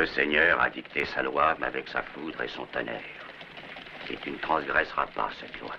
Le Seigneur a dicté sa loi, mais avec sa foudre et son tonnerre. Et tu ne transgresseras pas cette loi.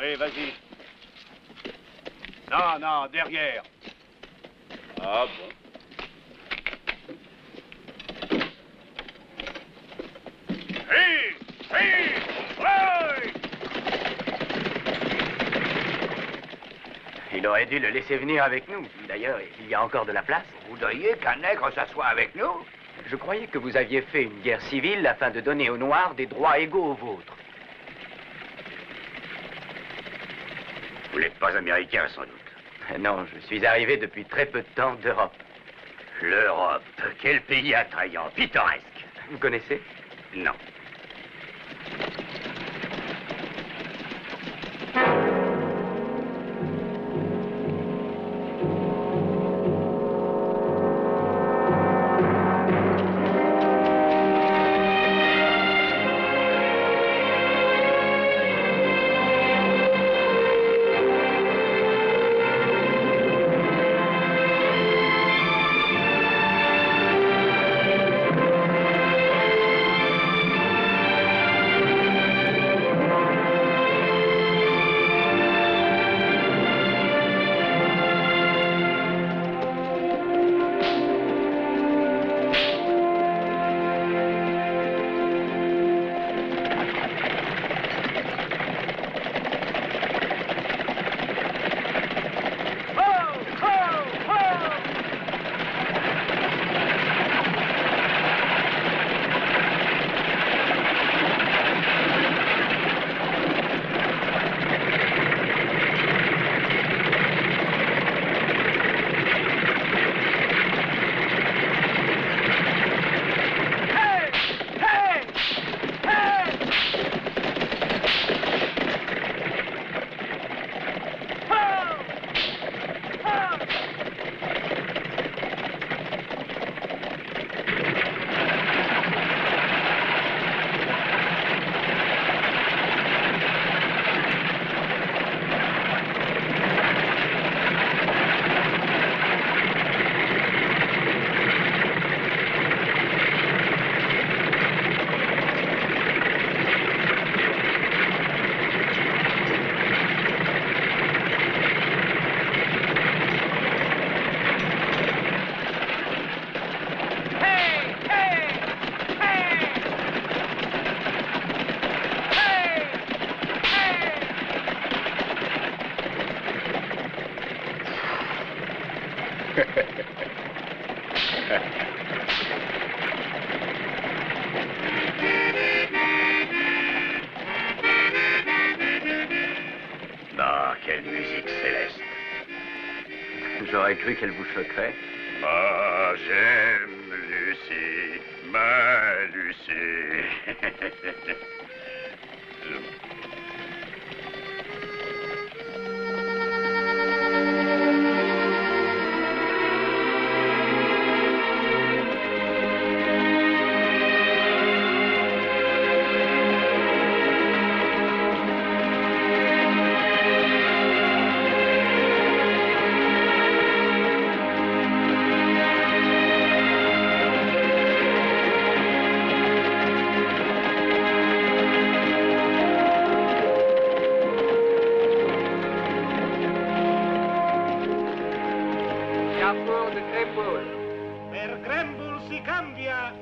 Oui, vas-y. Non, non, derrière. Ah bon? Hey! Hey! Ouais! Il aurait dû le laisser venir avec nous. D'ailleurs, il y a encore de la place. Vous voudriez qu'un nègre s'assoie avec nous? Je croyais que vous aviez fait une guerre civile afin de donner aux Noirs des droits égaux aux vôtres. Vous n'êtes pas américain, sans doute. Non, je suis arrivé depuis très peu de temps d'Europe. L'Europe, quel pays attrayant, pittoresque. Vous connaissez? Non. Ah, quelle musique céleste. J'aurais cru qu'elle vous choquerait. Ah, j'aime Lucie, ma Lucie. carrefour de Grimble. Per Grimble si cambia.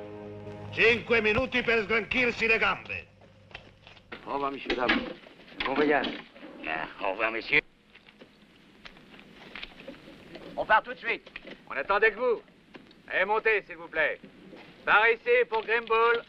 5 minuti per sgranchirsi le gambe. Au revoir, messieurs, dames. Bon voyage. Bien, au revoir, messieurs. On part tout de suite. On attendait que vous. Allez, montez, s'il vous plaît. Par ici pour Grimble.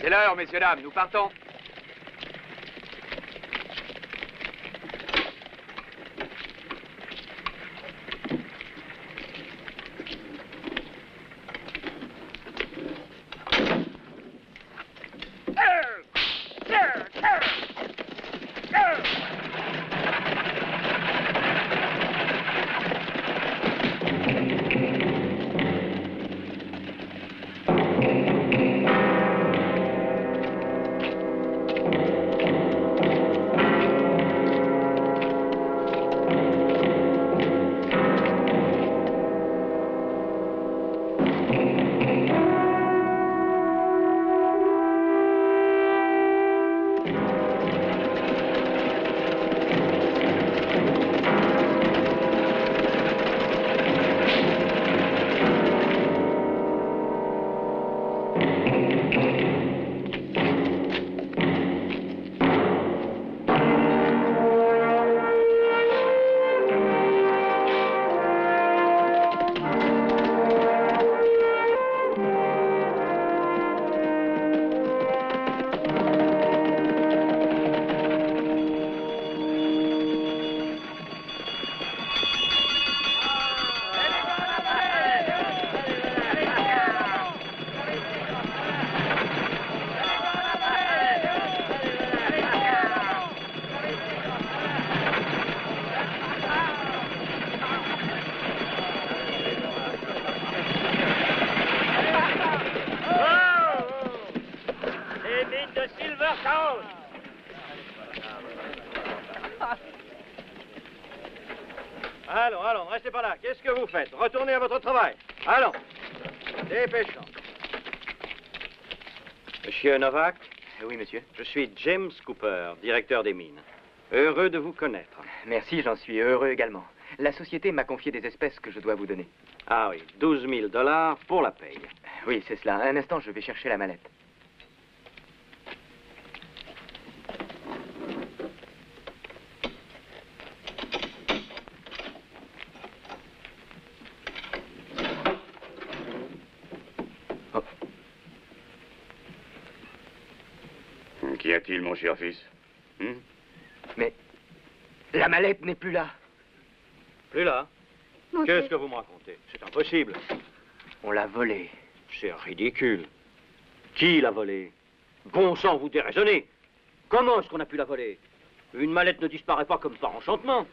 C'est l'heure, messieurs, dames, nous partons. Allons, ne restez pas là. Qu'est-ce que vous faites? Retournez à votre travail. Allons. Dépêchons. Monsieur Novak? Oui, monsieur. Je suis James Cooper, directeur des mines. Heureux de vous connaître. Merci, j'en suis heureux également. La société m'a confié des espèces que je dois vous donner. Ah oui, 12 000 $ pour la paye. Oui, c'est cela. Un instant, je vais chercher la mallette. Qu'y a-t-il, mon cher fils? Mais la mallette n'est plus là. Plus là? Qu'est-ce que vous me racontez? C'est impossible. On l'a volée. C'est ridicule. Qui l'a volée? Bon sang, vous déraisonnez. Comment est-ce qu'on a pu la voler? Une mallette ne disparaît pas comme par enchantement.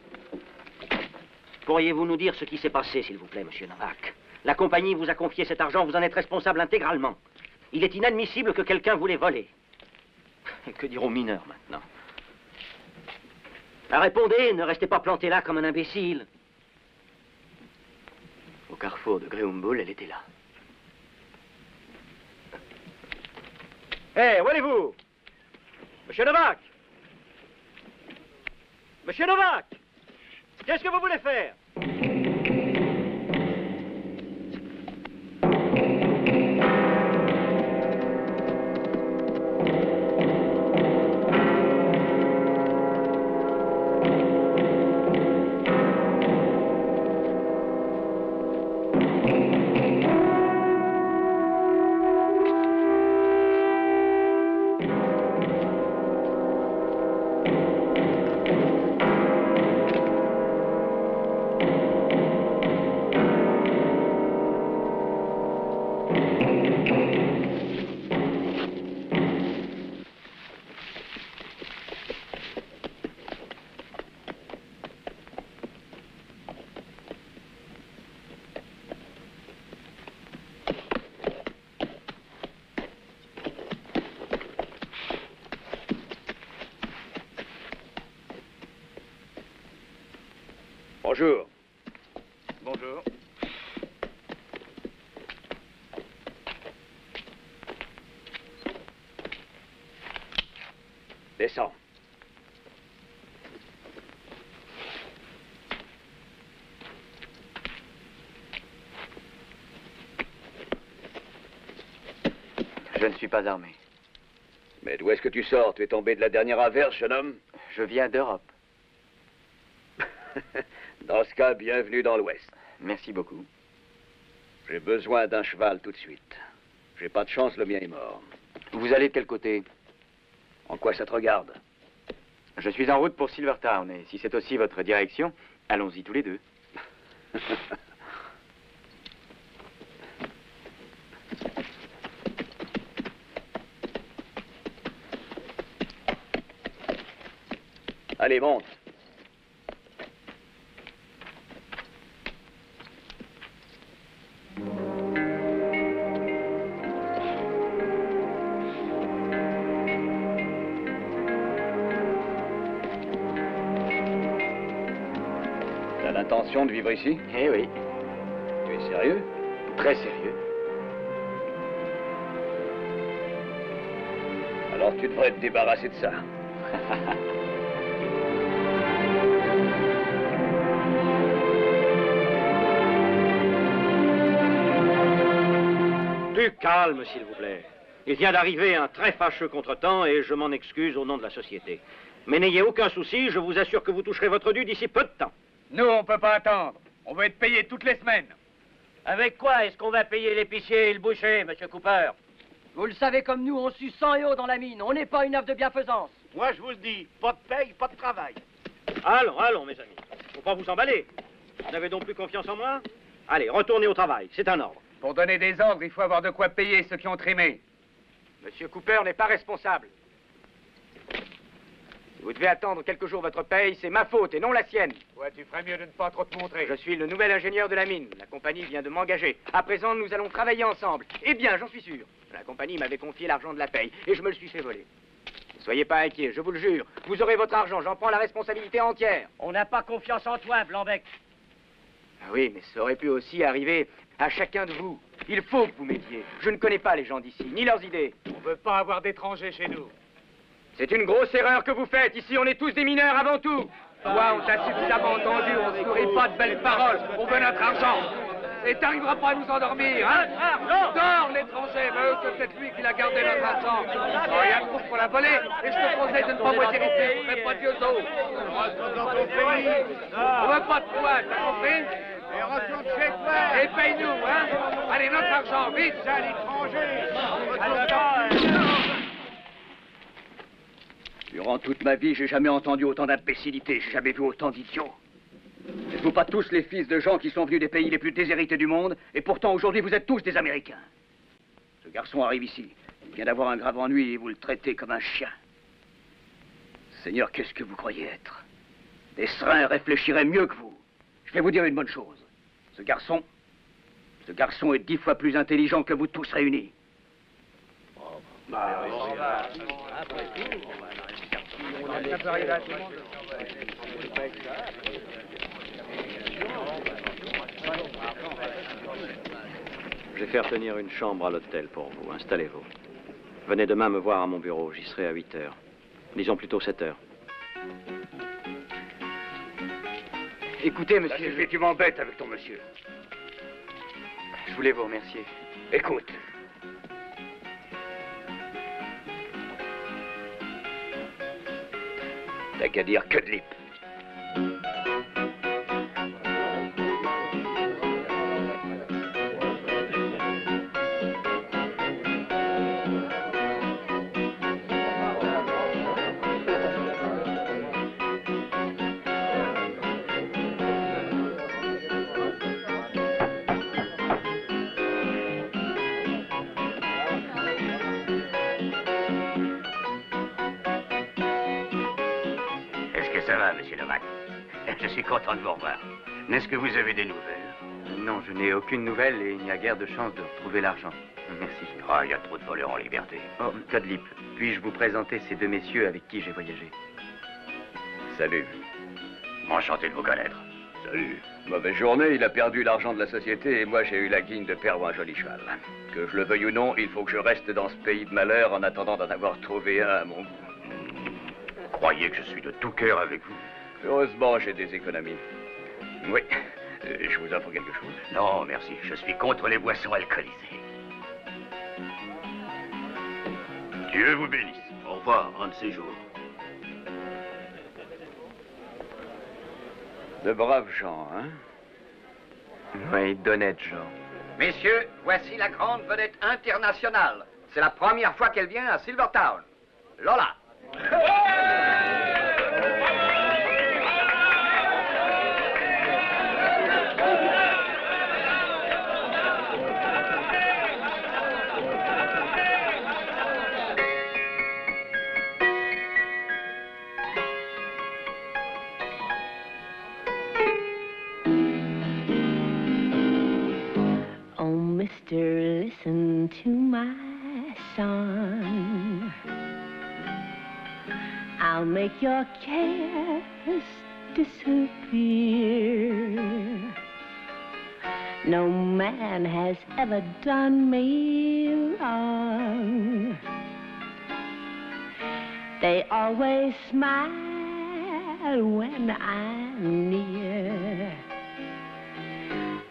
Pourriez-vous nous dire ce qui s'est passé, s'il vous plaît, monsieur Novak? La compagnie vous a confié cet argent, vous en êtes responsable intégralement. Il est inadmissible que quelqu'un vous l'ait volé. Et que diront mineurs maintenant? Répondez, ne restez pas planté là comme un imbécile. Au carrefour de Grimble, elle était là. Hé, où allez-vous? Monsieur Novak! Monsieur Novak! Qu'est-ce que vous voulez faire? Bonjour. Bonjour. Descends. Je ne suis pas armé. Mais d'où est-ce que tu sors? Tu es tombé de la dernière averse, jeune homme? Je viens d'Europe. Dans ce cas, bienvenue dans l'Ouest. Merci beaucoup. J'ai besoin d'un cheval tout de suite. J'ai pas de chance, le mien est mort. Vous allez de quel côté? En quoi ça te regarde? Je suis en route pour Silvertown, et si c'est aussi votre direction, allons-y tous les deux. Allez, monte. T'as l'intention de vivre ici? Eh oui, Tu es sérieux? très sérieux. Alors tu devrais te débarrasser de ça. Du calme, s'il vous plaît. Il vient d'arriver un très fâcheux contretemps et je m'en excuse au nom de la société. Mais n'ayez aucun souci, je vous assure que vous toucherez votre dû d'ici peu de temps. Nous, on peut pas attendre. On veut être payé toutes les semaines. Avec quoi est-ce qu'on va payer l'épicier et le boucher, Monsieur Cooper? Vous le savez comme nous, on suce sang et eau dans la mine. On n'est pas une œuvre de bienfaisance. Moi, je vous le dis, pas de paye, pas de travail. Allons, allons, mes amis. Faut pas vous emballer. Vous n'avez donc plus confiance en moi? Allez, retournez au travail, c'est un ordre. Pour donner des ordres, il faut avoir de quoi payer ceux qui ont trimé. Monsieur Cooper n'est pas responsable. Vous devez attendre quelques jours votre paye, c'est ma faute et non la sienne. Ouais, tu ferais mieux de ne pas trop te montrer. Je suis le nouvel ingénieur de la mine. La compagnie vient de m'engager. À présent, nous allons travailler ensemble. Eh bien, j'en suis sûr. La compagnie m'avait confié l'argent de la paye et je me le suis fait voler. Ne soyez pas inquiets, je vous le jure. Vous aurez votre argent, j'en prends la responsabilité entière. On n'a pas confiance en toi, Blanbec. Ah oui, mais ça aurait pu aussi arriver à chacun de vous. Il faut que vous m'aidiez. Je ne connais pas les gens d'ici, ni leurs idées. On ne veut pas avoir d'étrangers chez nous. C'est une grosse erreur que vous faites. Ici, on est tous des mineurs avant tout. Toi, on t'a suffisamment entendu. On ne se nourrit pas de belles paroles. On veut notre argent. Et t'arriveras pas à nous endormir, hein? Dors, l'étranger. Mais c'est peut-être lui qui l'a gardé notre argent. Oh, il y a le groupe pour la voler. Et je te conseille de ne pas moisir ici. Vous ne ferez pas Dieu d'eau. On veut pas de toi, t'as compris? Et retourne chez toi. Et paye-nous, hein? Allez, notre argent, vite! C'est à l'étranger. Durant toute ma vie, j'ai jamais entendu autant d'imbécilité, j'ai jamais vu autant d'idiots. N'êtes-vous pas tous les fils de gens qui sont venus des pays les plus déshérités du monde, et pourtant aujourd'hui vous êtes tous des Américains? Ce garçon arrive ici, il vient d'avoir un grave ennui et vous le traitez comme un chien. Seigneur, qu'est-ce que vous croyez être? Des serins réfléchiraient mieux que vous. Je vais vous dire une bonne chose. Ce garçon est 10 fois plus intelligent que vous tous réunis. Je vais faire tenir une chambre à l'hôtel pour vous. Installez-vous. Venez demain me voir à mon bureau. J'y serai à 8 heures. Disons plutôt 7 heures. Écoutez, Ça monsieur... suffit, tu m'embêtes avec ton monsieur. Je voulais vous remercier. Écoute. T'as qu'à dire que de lip. Ça va, monsieur Novak. Je suis content de vous revoir. Est-ce que vous avez des nouvelles? Non, je n'ai aucune nouvelle et il n'y a guère de chance de retrouver l'argent. Merci. Ah, il y a trop de voleurs en liberté. Oh, Codlip, puis-je vous présenter ces deux messieurs avec qui j'ai voyagé? Salut. Enchanté de vous connaître. Ça Salut. Mauvaise journée, il a perdu l'argent de la société et moi j'ai eu la guigne de perdre un joli cheval. Que je le veuille ou non, il faut que je reste dans ce pays de malheur en attendant d'en avoir trouvé un à mon goût. Croyez que je suis de tout cœur avec vous. Heureusement, j'ai des économies. Oui, je vous offre quelque chose. Non, merci, je suis contre les boissons alcoolisées. Dieu vous bénisse. Au revoir, un de ces jours. De braves gens, hein? Oui, d'honnêtes gens. Messieurs, voici la grande vedette internationale. C'est la première fois qu'elle vient à Silvertown. Lola. Mister, listen to my song. I'll make your cares disappear. No man has ever done me wrong. They always smile when I'm near.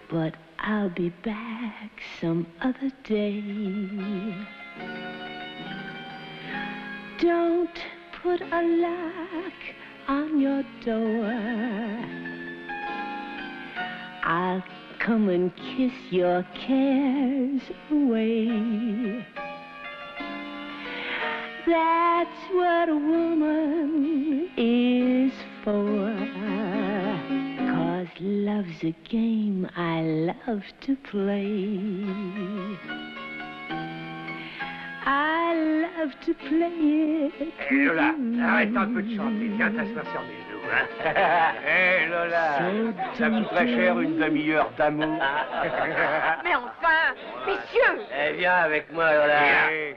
But I'll be back some other day. Don't put a lock on your door. I'll come and kiss your cares away. That's what a woman is for. 'Cause love's a game I love to play. I love to play it. Hé Lola, arrête un peu de chanter. Viens t'asseoir sur mes genoux, hein. Hé Lola, ça coûterait cher une demi-heure d'amour. Mais enfin, messieurs! Eh, viens avec moi, Lola. Viens.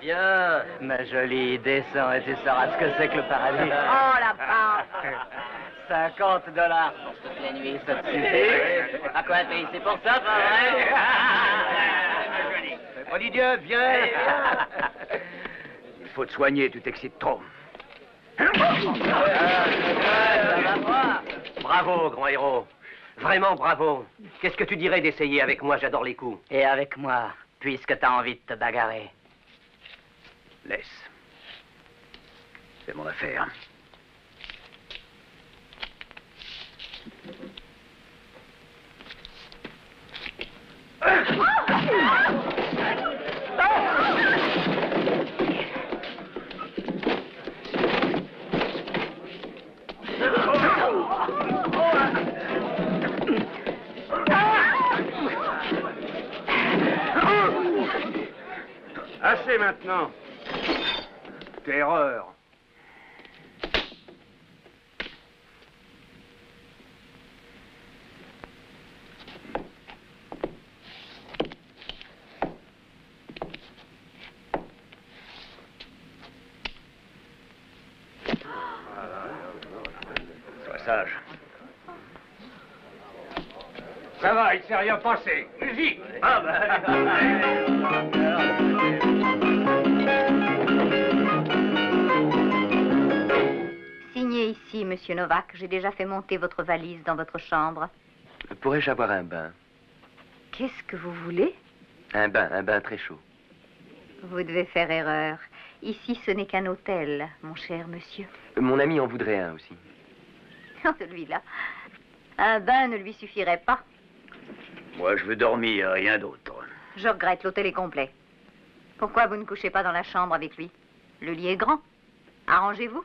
Viens, ma jolie, descends et tu sauras ce que c'est que le paradis. Oh, la part! $50 pour toute la nuit, ça te suffit? À quoi t'es ici pour ça, pas vrai? Maudit Dieu, viens. Il faut te soigner, tu t'excites trop. Ça va pas. Bravo, grand héros. Vraiment bravo. Qu'est-ce que tu dirais d'essayer avec moi? J'adore les coups. Et avec moi, puisque t'as envie de te bagarrer. Laisse. C'est mon affaire. Assez maintenant. Terreur. Sois sage. Ça va, il s'est rien passé. Vas-y. Ah ben... Signez ici, monsieur Novak. J'ai déjà fait monter votre valise dans votre chambre. Pourrais-je avoir un bain? Qu'est-ce que vous voulez? Un bain très chaud. Vous devez faire erreur. Ici, ce n'est qu'un hôtel, mon cher monsieur. Mon ami en voudrait un aussi. Non, celui-là. Un bain ne lui suffirait pas. Moi, je veux dormir, rien d'autre. Je regrette, l'hôtel est complet. Pourquoi vous ne couchez pas dans la chambre avec lui? Le lit est grand. Arrangez-vous.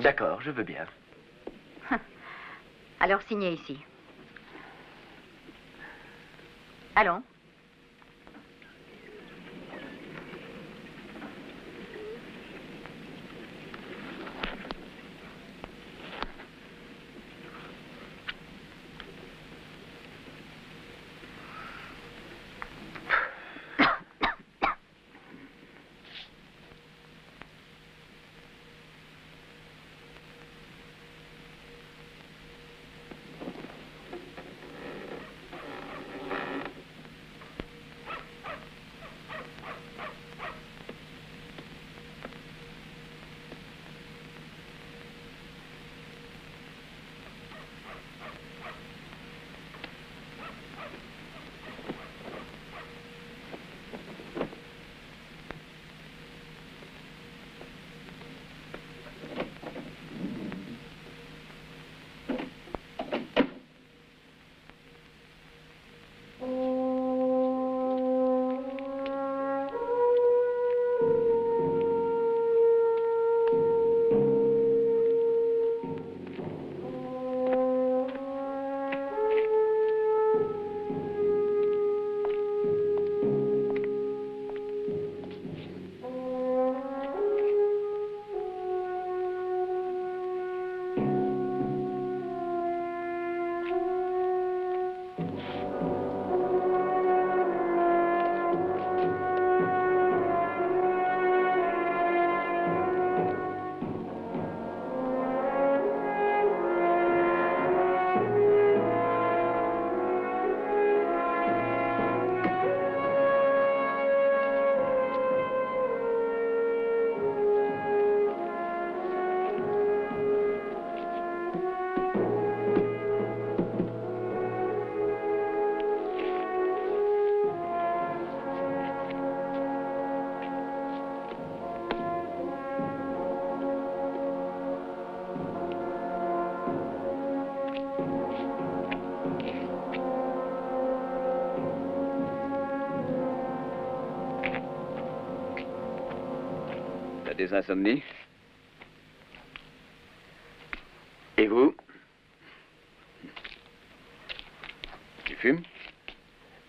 D'accord, je veux bien. Alors signez ici. Allons. des insomnies? Et vous? Tu fumes?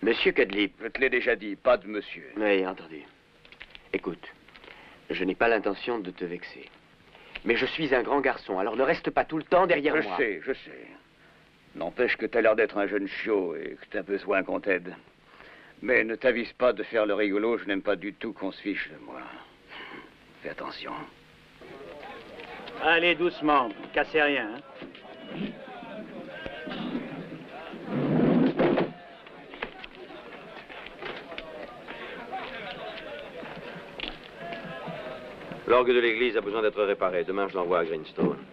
Monsieur Cadlip. Je te l'ai déjà dit, pas de monsieur. Oui, entendu. Écoute, je n'ai pas l'intention de te vexer. Mais je suis un grand garçon, alors ne reste pas tout le temps derrière moi. Je sais. N'empêche que t'as l'air d'être un jeune chiot et que t'as besoin qu'on t'aide. Mais ne t'avise pas de faire le rigolo, je n'aime pas du tout qu'on se fiche de moi. Fais attention. Allez, doucement, cassez rien. Hein. L'orgue de l'église a besoin d'être réparé. Demain, je l'envoie à Greenstone.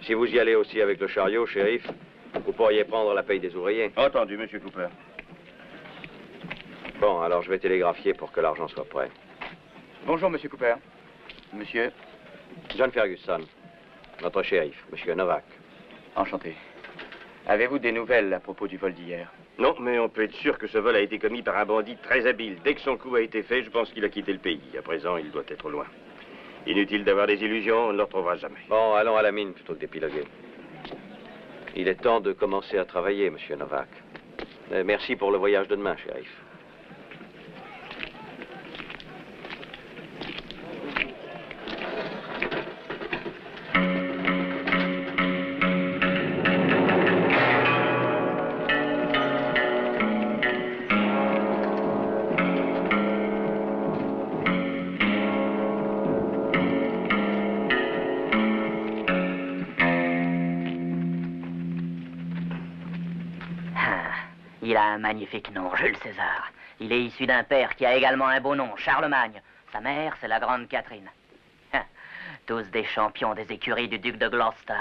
Si vous y allez aussi avec le chariot, shérif, vous pourriez prendre la paye des ouvriers. Entendu, monsieur Cooper. Bon, alors je vais télégraphier pour que l'argent soit prêt. Bonjour, monsieur Cooper. Monsieur? John Ferguson, notre shérif, monsieur Novak. Enchanté. Avez-vous des nouvelles à propos du vol d'hier? Non, mais on peut être sûr que ce vol a été commis par un bandit très habile. Dès que son coup a été fait, je pense qu'il a quitté le pays. À présent, il doit être loin. Inutile d'avoir des illusions, on ne le retrouvera jamais. Bon, allons à la mine plutôt que d'épiloguer. Il est temps de commencer à travailler, monsieur Novak. Merci pour le voyage de demain, shérif. Il a un magnifique nom, Jules César. Il est issu d'un père qui a également un beau nom, Charlemagne. Sa mère, c'est la Grande Catherine. Tous des champions des écuries du duc de Gloucester.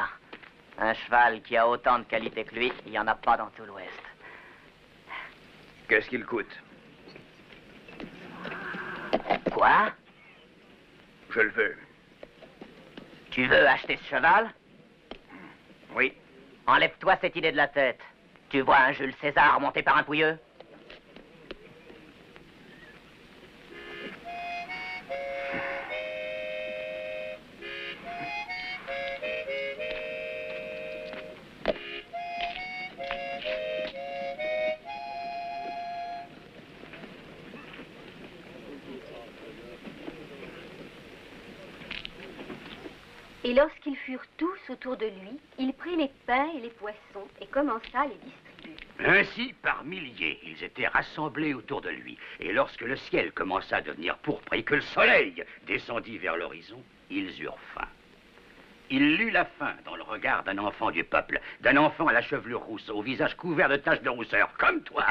Un cheval qui a autant de qualité que lui, il n'y en a pas dans tout l'Ouest. Qu'est-ce qu'il coûte? Quoi? Je le veux. Tu veux acheter ce cheval? Oui. Enlève-toi cette idée de la tête. Tu vois un Jules César monté par un pouilleux? Et lorsqu'ils furent tous autour de lui, il prit les pains et les poissons et commença à les distribuer. Ainsi, par milliers, ils étaient rassemblés autour de lui. Et lorsque le ciel commença à devenir pourpre et que le soleil descendit vers l'horizon, ils eurent faim. Il lut la faim dans le regard d'un enfant du peuple, d'un enfant à la chevelure rousse, au visage couvert de taches de rousseur, comme toi.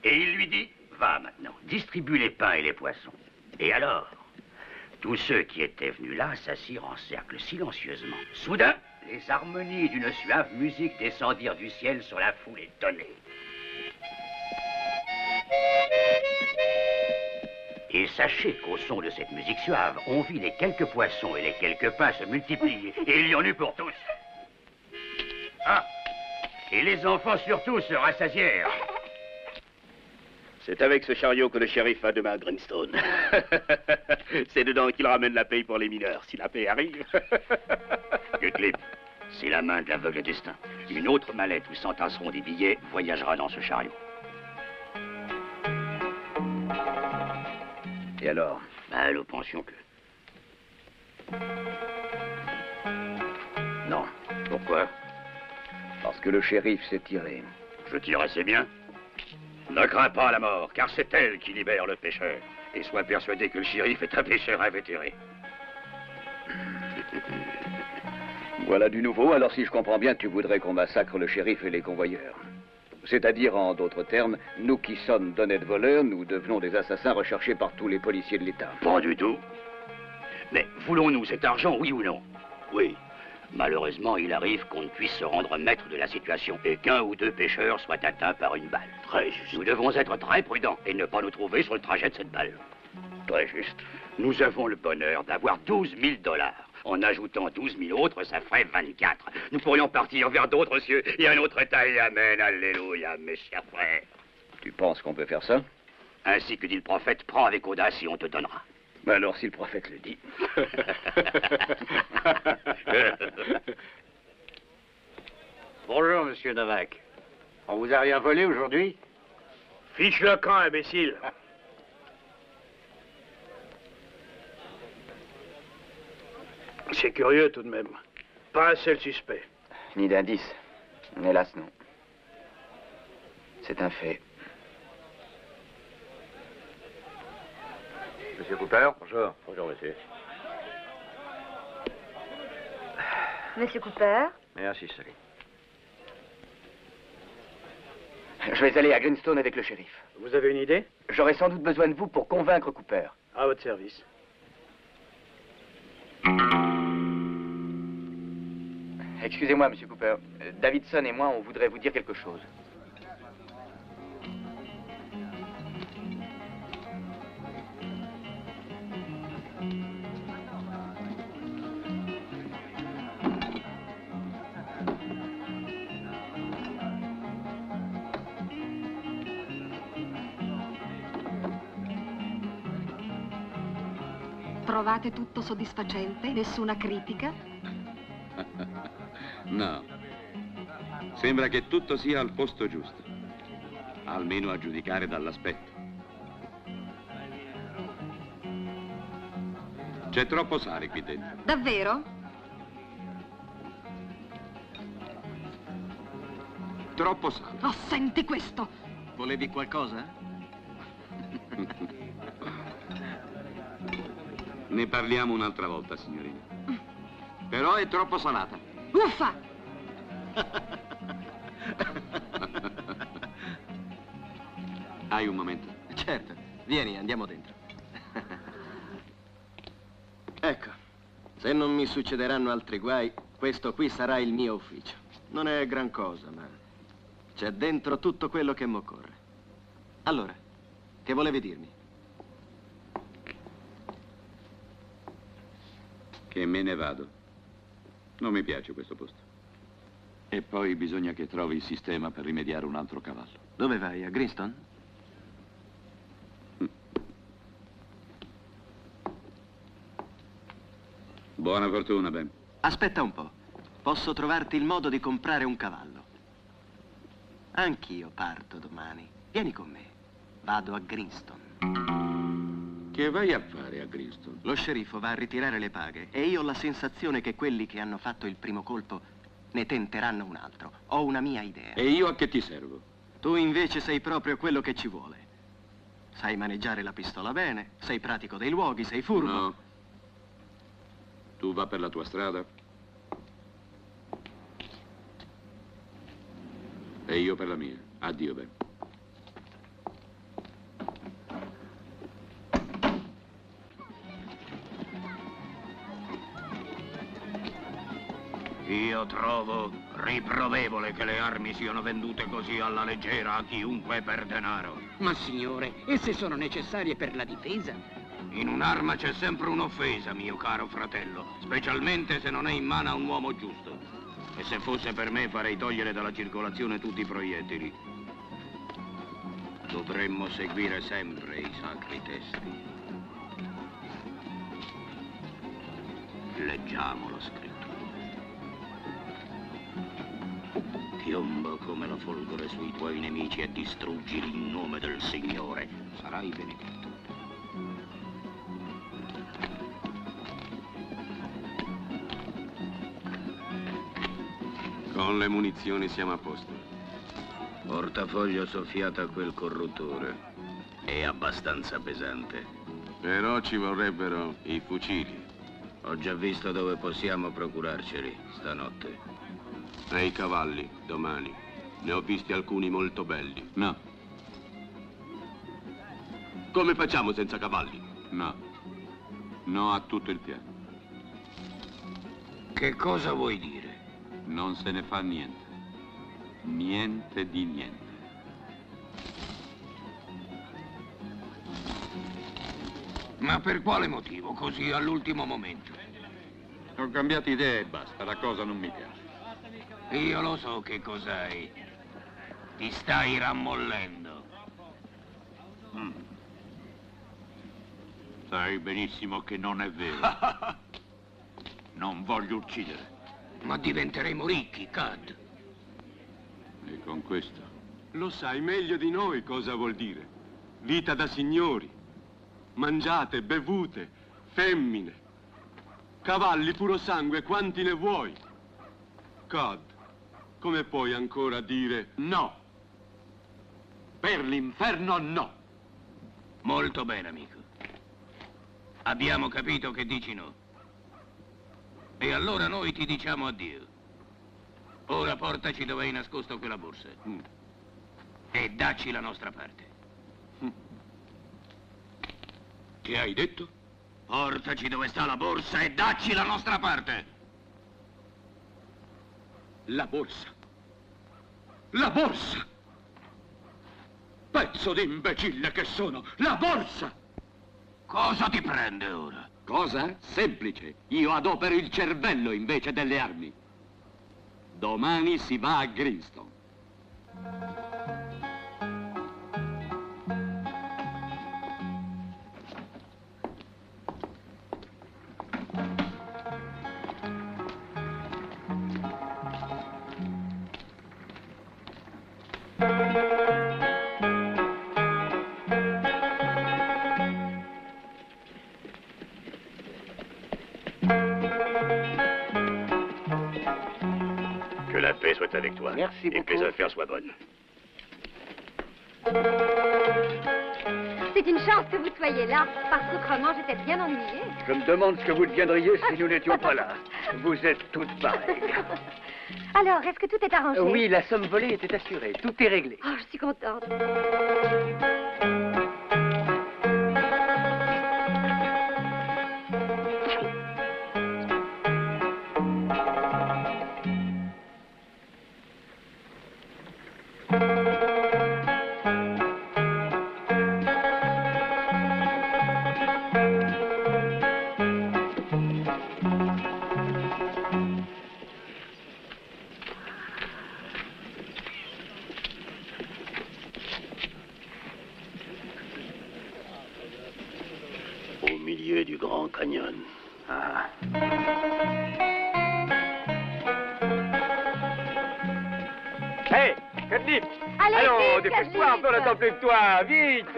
Et il lui dit, va maintenant, distribue les pains et les poissons. Et alors, tous ceux qui étaient venus là s'assirent en cercle silencieusement. Soudain, les harmonies d'une suave musique descendirent du ciel sur la foule étonnée. Et sachez qu'au son de cette musique suave, on vit les quelques poissons et les quelques pains se multiplier, et il y en eut pour tous. Ah! Et les enfants surtout se rassasièrent. C'est avec ce chariot que le shérif va demain à Greenstone. C'est dedans qu'il ramène la paye pour les mineurs, si la paye arrive. Cutlip, c'est la main de l'aveugle destin. Une autre mallette où s'entasseront des billets voyagera dans ce chariot. Et alors? Ben, nous pensions que... Non. Pourquoi? Parce que le shérif s'est tiré. Je tire assez bien. Ne crains pas la mort, car c'est elle qui libère le pécheur. Et sois persuadé que le shérif est un pécheur invétéré. Voilà du nouveau, alors si je comprends bien, tu voudrais qu'on massacre le shérif et les convoyeurs. C'est-à-dire, en d'autres termes, nous qui sommes d'honnêtes voleurs, nous devenons des assassins recherchés par tous les policiers de l'État. Pas du tout. Mais voulons-nous cet argent, oui ou non? Oui. Malheureusement, il arrive qu'on ne puisse se rendre maître de la situation et qu'un ou deux pêcheurs soient atteints par une balle. Très juste. Nous devons être très prudents et ne pas nous trouver sur le trajet de cette balle. Très juste. Nous avons le bonheur d'avoir 12 000 $. En ajoutant 12 000 autres, ça ferait 24. Nous pourrions partir vers d'autres cieux et un autre état, et amen, alléluia, mes chers frères. Tu penses qu'on peut faire ça? Ainsi que dit le prophète, prends avec audace et on te donnera. Ben alors, si le prophète le dit. Bonjour, monsieur Novak. On vous a rien volé aujourd'hui? Fiche le camp, imbécile. C'est curieux tout de même. Pas un seul suspect. Ni d'indice. Hélas, non. C'est un fait. Monsieur Cooper, bonjour. Bonjour, monsieur. Monsieur Cooper? Merci, Sally. Je vais aller à Greenstone avec le shérif. Vous avez une idée? J'aurai sans doute besoin de vous pour convaincre Cooper. À votre service. Excusez-moi, monsieur Cooper. Davidson et moi, on voudrait vous dire quelque chose. Trovate tutto soddisfacente? Nessuna critica? No. Sembra che tutto sia al posto giusto. Almeno a giudicare dall'aspetto. C'è troppo sale qui dentro. Davvero? Troppo sale. Oh, senti questo! Volevi qualcosa? Ne parliamo un'altra volta, signorina. Però è troppo salata. Uffa! Hai un momento? Certo. Vieni, andiamo dentro. Ecco, se non mi succederanno altri guai, questo qui sarà il mio ufficio. Non è gran cosa, ma c'è dentro tutto quello che m'occorre. Allora, che volevi dirmi? Che me ne vado. Non mi piace questo posto. E poi bisogna che trovi il sistema per rimediare un altro cavallo. Dove vai? A Greenstone? Buona fortuna, Ben. Aspetta un po'. Posso trovarti il modo di comprare un cavallo. Anch'io parto domani. Vieni con me. Vado a Greenstone. Che vai a fare a Greenstone? Lo sceriffo va a ritirare le paghe e io ho la sensazione che quelli che hanno fatto il primo colpo ne tenteranno un altro. Ho una mia idea. E io a che ti servo? Tu invece sei proprio quello che ci vuole. Sai maneggiare la pistola bene, sei pratico dei luoghi, sei furbo. No. Tu va per la tua strada. E io per la mia. Addio, Ben. Io trovo riprovevole che le armi siano vendute così alla leggera a chiunque per denaro. Ma signore, esse sono necessarie per la difesa. In un'arma c'è sempre un'offesa, mio caro fratello, specialmente se non è in mano a un uomo giusto. E se fosse per me farei togliere dalla circolazione tutti i proiettili. Dovremmo seguire sempre i sacri testi. Leggiamo la scrittura. Piomba come la folgore sui tuoi nemici e distruggili in nome del Signore. Sarai benedetto. Con le munizioni siamo a posto. Portafoglio soffiato a quel corruttore. È abbastanza pesante. Però ci vorrebbero i fucili. Ho già visto dove possiamo procurarceli stanotte. E i cavalli, domani. Ne ho visti alcuni molto belli. No. Come facciamo senza cavalli? No. No a tutto il piano. Che cosa vuoi dire? Non se ne fa niente. Niente di niente. Ma per quale motivo, così all'ultimo momento? Ho cambiato idea e basta, la cosa non mi piace. Io lo so che cos'hai. Ti stai rammollendo. Sai benissimo che non è vero. Non voglio uccidere. Ma diventeremo ricchi, Cad. E con questo? Lo sai meglio di noi cosa vuol dire. Vita da signori. Mangiate, bevute, femmine. Cavalli puro sangue, quanti ne vuoi? Cad, come puoi ancora dire no? Per l'inferno no. Molto bene, amico. Abbiamo capito che dici no. E allora noi ti diciamo addio. Ora portaci dove hai nascosto quella borsa. E dacci la nostra parte. Che hai detto? Portaci dove sta la borsa e dacci la nostra parte. La borsa. La borsa! Pezzo di imbecille che sono! La borsa! Cosa ti prende ora? Cosa? Semplice. Io adopero il cervello invece delle armi. Domani si va a Greenstone. Que la paix soit avec toi. Merci et que les affaires soient bonnes. C'est une chance que vous soyez là, parce qu'autrement j'étais bien ennuyée. Je me demande ce que vous deviendriez si nous n'étions pas là. Vous êtes toutes pareilles. Alors, est-ce que tout est arrangé? Oui, la somme volée était assurée. Tout est réglé. Oh, je suis contente. Au milieu du Grand Canyon. Ah. Hé, Cadnip! Allons, dépêche-toi, on n'attend plus que toi, vite!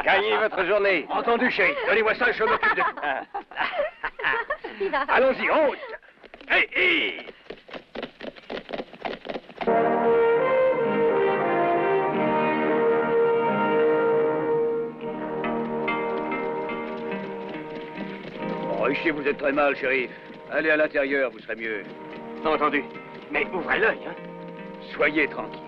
Gagnez votre journée. Entendu, chérie. Donnez-moi ça, je m'occupe de tout. Allons-y, en route. Hey, hey. Oh, ici, vous êtes très mal, shérif. Allez à l'intérieur, vous serez mieux. Entendu. Mais ouvrez l'œil, hein. Soyez tranquille.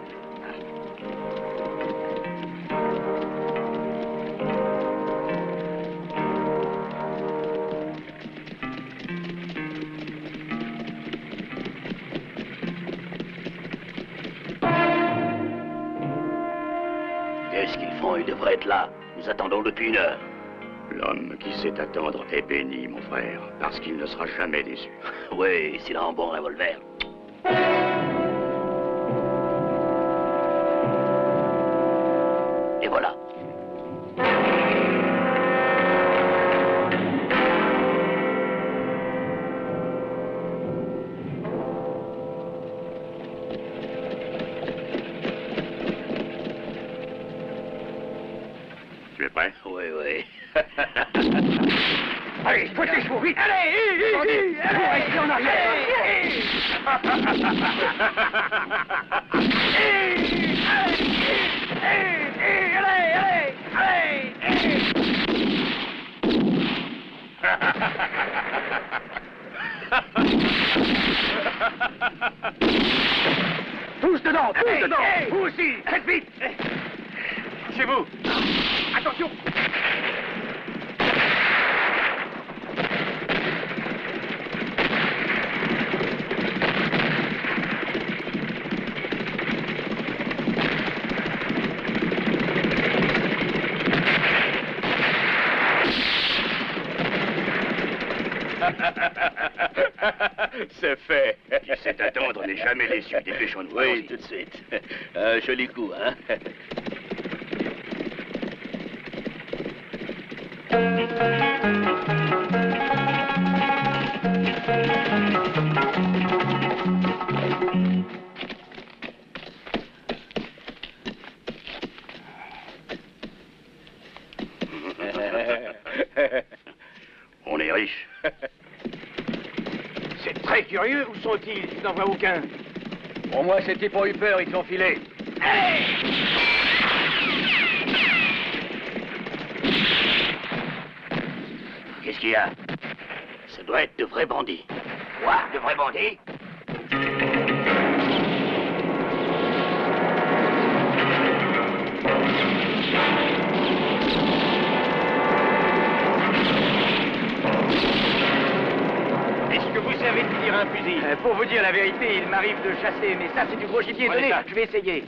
Qu'est-ce qu'ils font? Ils devraient être là. Nous attendons depuis 1 heure. L'homme qui sait attendre est béni, mon frère, parce qu'il ne sera jamais déçu. Oui, s'il a un bon revolver. Et voilà. Tu es prêt? Oui, oui. Allez, poussez-vous, vite! Allez, restez en Tous dedans, tous dedans! Vous aussi, faites vite! Chez vous. Attention! C'est fait. Qui sait attendre n'est jamais déçu. Dépêchons-nous. Oui, tout de suite. Un joli coup, hein? curieux. Où sont-ils? Je n'en vois aucun. Pour moi, ces types ont eu peur, ils sont filés. Qu'est-ce qu'il y a? Ça doit être de vrais bandits. Quoi? De vrais bandits? Est-ce que vous savez tenir un fusil? Pour vous dire la vérité, il m'arrive de chasser, mais ça, c'est du gros gibier. Tenez, je vais essayer.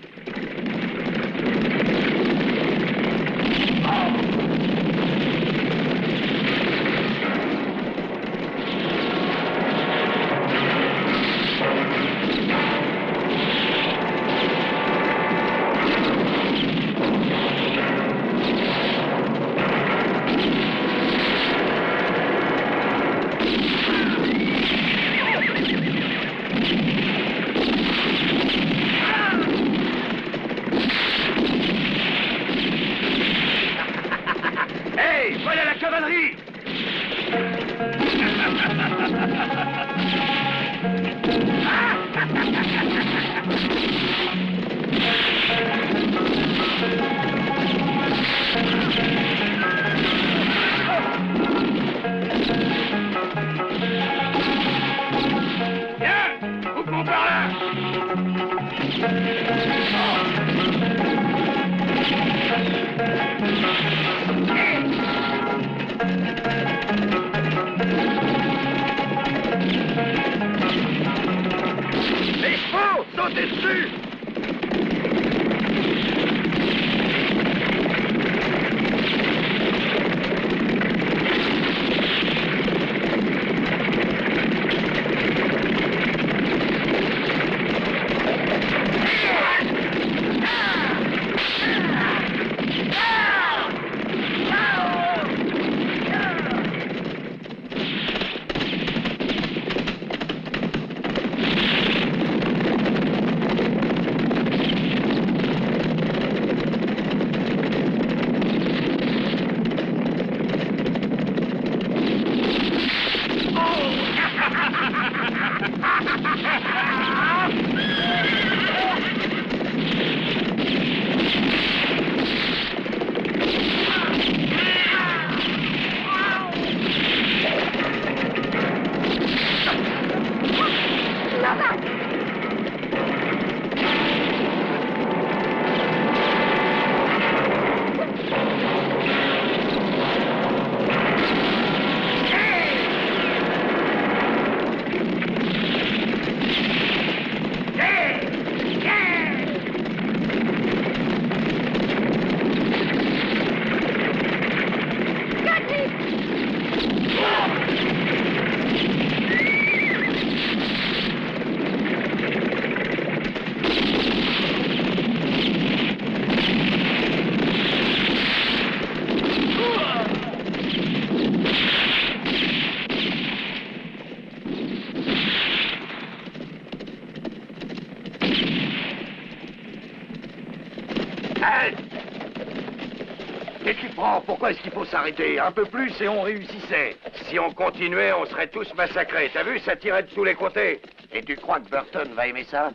Pourquoi est-ce qu'il faut s'arrêter? Un peu plus et on réussissait. Si on continuait, on serait tous massacrés. T'as vu, ça tirait de tous les côtés. Et tu crois que Burton va aimer ça?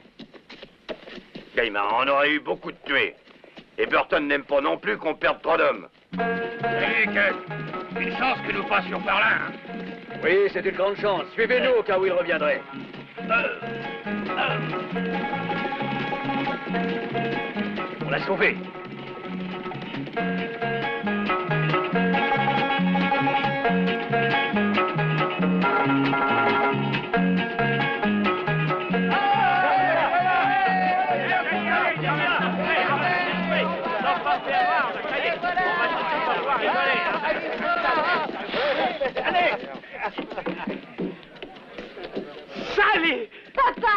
Gaïman, on aurait eu beaucoup de tués. Et Burton n'aime pas non plus qu'on perde trop d'hommes. Une chance que nous passions par là. Hein? Oui, c'est une grande chance. Suivez-nous au cas où il reviendrait. On l'a sauvé. Sally! Papa!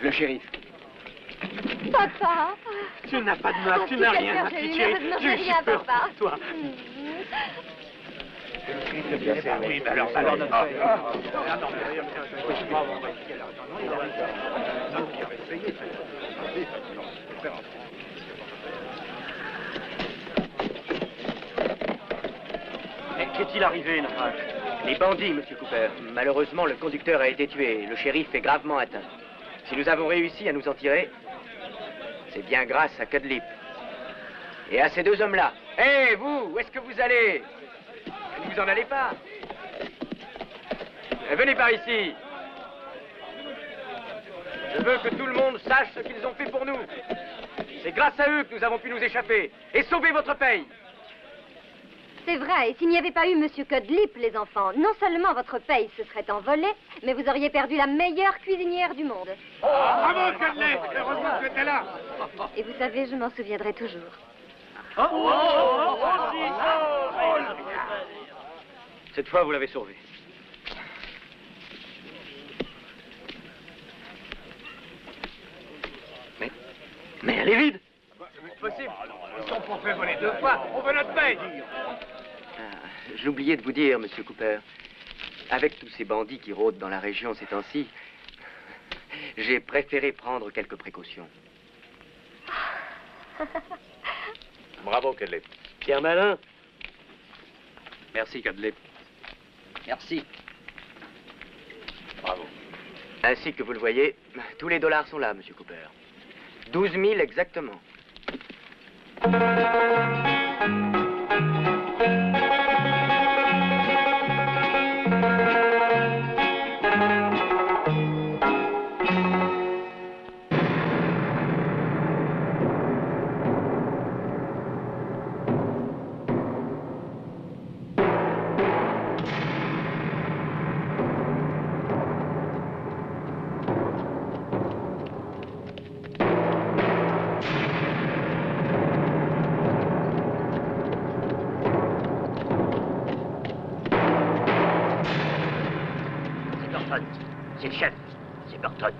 Le shérif. Papa! Tu n'as pas de mal, tu n'as rien, ma petite chérie. J'ai rien, peur papa. pour toi. Oui, mais alors, est-il arrivé, Novak? Les bandits, Monsieur Cooper. Malheureusement, le conducteur a été tué. Le shérif est gravement atteint. Si nous avons réussi à nous en tirer, c'est bien grâce à Cudlip. Et à ces deux hommes-là. Hé, vous, où est-ce que vous allez? Ne vous en allez pas. Venez par ici. Je veux que tout le monde sache ce qu'ils ont fait pour nous. C'est grâce à eux que nous avons pu nous échapper et sauver votre paye. C'est vrai, et s'il n'y avait pas eu Monsieur Cudlip, les enfants, non seulement votre paye se serait envolée, mais vous auriez perdu la meilleure cuisinière du monde. Oh, bravo, Cudlip! Heureusement que tu étais là. Et vous savez, je m'en souviendrai toujours. Cette fois, vous l'avez sauvé. Mais elle est vide. Possible. Ils sont pour faire voler deux fois. On veut notre paye. J'ai oublié de vous dire, Monsieur Cooper, avec tous ces bandits qui rôdent dans la région ces temps-ci, j'ai préféré prendre quelques précautions. Bravo, Cudlip. Bien malin. Merci, Cudlip. Merci. Bravo. Ainsi que vous le voyez, tous les dollars sont là, Monsieur Cooper. 12 000 exactement. C'est le chef. C'est Burton.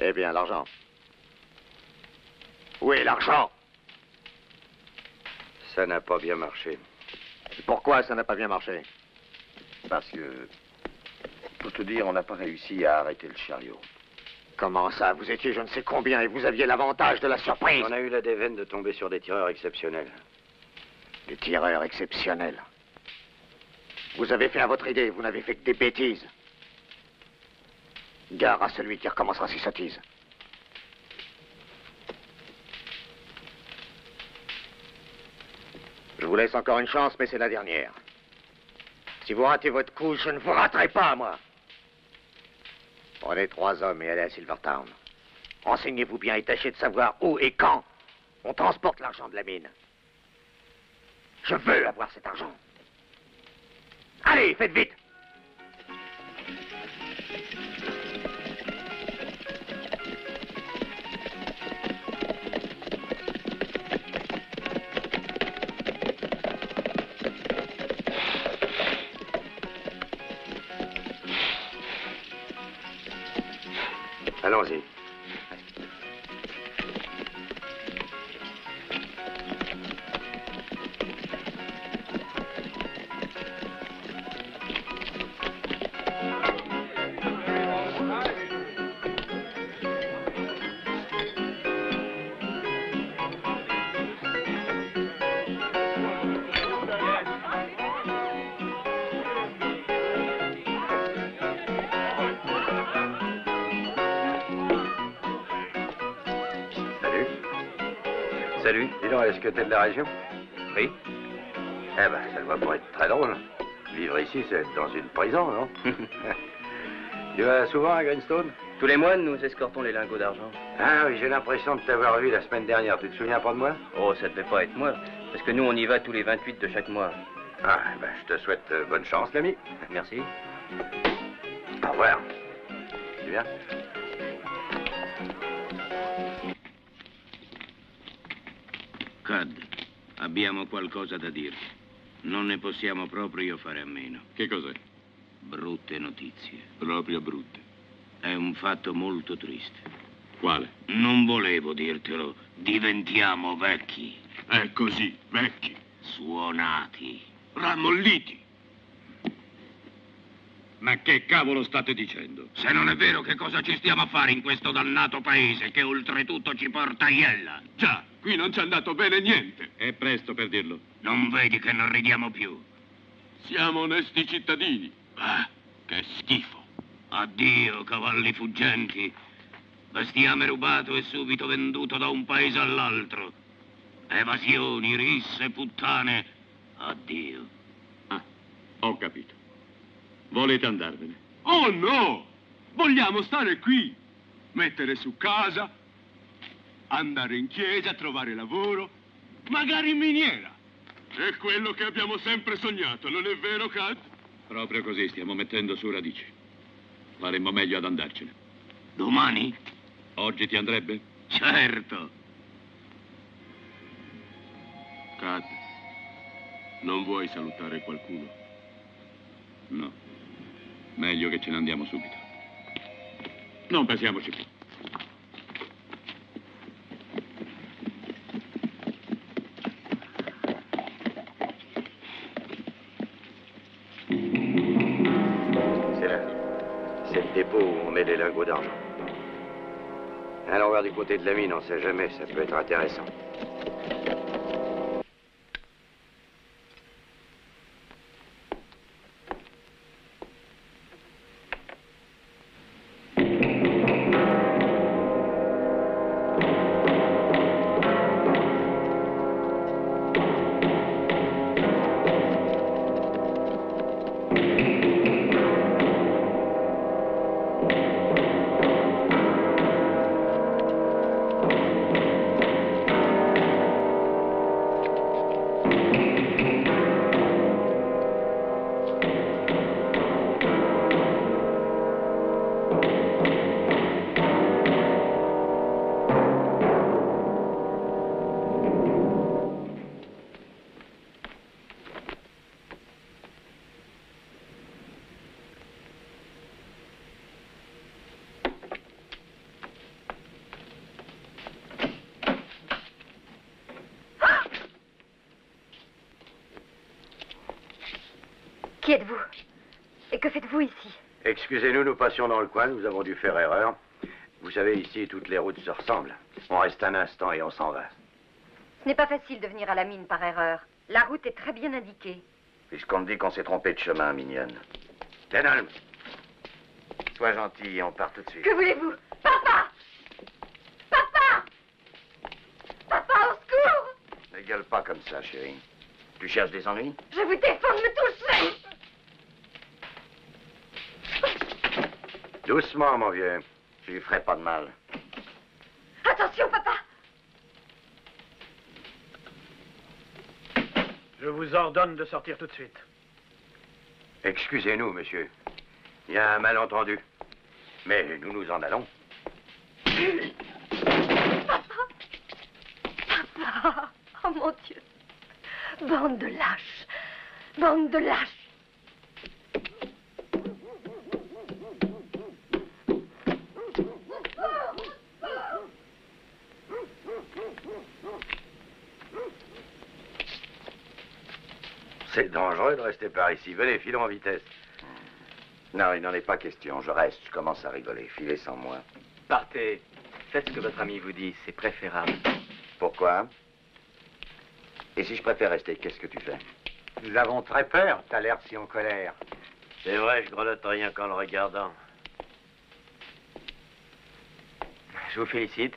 Eh bien, l'argent. Où est l'argent? Ça n'a pas bien marché. Pourquoi ça n'a pas bien marché? Parce que, pour te dire, on n'a pas réussi à arrêter le chariot. Comment ça? Vous étiez je ne sais combien et vous aviez l'avantage de la surprise. On a eu la déveine de tomber sur des tireurs exceptionnels. Des tireurs exceptionnels. Vous avez fait à votre idée, vous n'avez fait que des bêtises. Gare à celui qui recommencera ses sottises. Je vous laisse encore une chance, mais c'est la dernière. Si vous ratez votre coup, je ne vous raterai pas, moi. Prenez 3 hommes et allez à Silvertown. Renseignez-vous bien et tâchez de savoir où et quand on transporte l'argent de la mine. Je veux avoir cet argent. Allez, faites vite! Allons-y. Salut. Dis donc, est-ce que t'es de la région? Oui. Eh ben, ça ne va pas être très drôle. Vivre ici, c'est être dans une prison, non? Tu vas souvent à Greenstone? Tous les mois, nous escortons les lingots d'argent. Ah oui, j'ai l'impression de t'avoir vu la semaine dernière. Tu te souviens pas de moi? Oh, ça devait pas être moi. Parce que nous, on y va tous les 28 de chaque mois. Ah, ben, je te souhaite bonne chance, l'ami. Merci. Au revoir. Tu viens? Cud, Abbiamo qualcosa da dirti. Non ne possiamo proprio fare a meno. Che cos'è? Brutte notizie. Proprio brutte. È un fatto molto triste. Quale? Non volevo dirtelo. Diventiamo vecchi. È così, vecchi. Suonati. Rammolliti. Ma che cavolo state dicendo? Se non è vero, che cosa ci stiamo a fare in questo dannato paese che oltretutto ci porta a Iella? Già, qui non ci è andato bene niente. È presto per dirlo. Non vedi che non ridiamo più? Siamo onesti cittadini. Ah, che schifo. Addio, cavalli fuggenti. Bestiame rubato e subito venduto da un paese all'altro. Evasioni, risse, puttane. Addio. Ah, ho capito. Volete andarvene? Oh no! Vogliamo stare qui. Mettere su casa, andare in chiesa, trovare lavoro, magari in miniera. È quello che abbiamo sempre sognato, non è vero, Cat? Proprio così, stiamo mettendo su radici. Faremmo meglio ad andarcene. Domani? Oggi ti andrebbe? Certo. Cat, non vuoi salutare qualcuno? No. Meglio che ce ne andiamo subito. Non pensiamoci più. C'est le dépôt où on met les lingots d'argent. Allons voir du côté de la mine, on sait jamais, ça peut être intéressant. Qui êtes-vous? Et que faites-vous ici? Excusez-nous, nous passions dans le coin, nous avons dû faire erreur. Vous savez, ici, toutes les routes se ressemblent. On reste un instant et on s'en va. Ce n'est pas facile de venir à la mine par erreur. La route est très bien indiquée. Puisqu'on me dit qu'on s'est trompé de chemin, mignonne. Denholm, sois gentil, on part tout de suite. Que voulez-vous? Papa! Papa! Papa, au secours! Ne gueule pas comme ça, chérie. Tu cherches des ennuis? Je vous défends de me toucher! Doucement, mon vieux. Je lui ferai pas de mal. Attention, papa! Je vous ordonne de sortir tout de suite. Excusez-nous, monsieur. Il y a un malentendu. Mais nous nous en allons. Papa! Oh, mon Dieu! Bande de lâches! Bande de lâches! C'est dangereux de rester par ici. Venez, filons en vitesse. Non, il n'en est pas question. Je reste, je commence à rigoler. Filez sans moi. Partez. Faites ce que votre ami vous dit, c'est préférable. Pourquoi? Et si je préfère rester, qu'est-ce que tu fais? Nous avons très peur, t'as l'air si en colère. C'est vrai, je grelotte rien qu'en le regardant. Je vous félicite.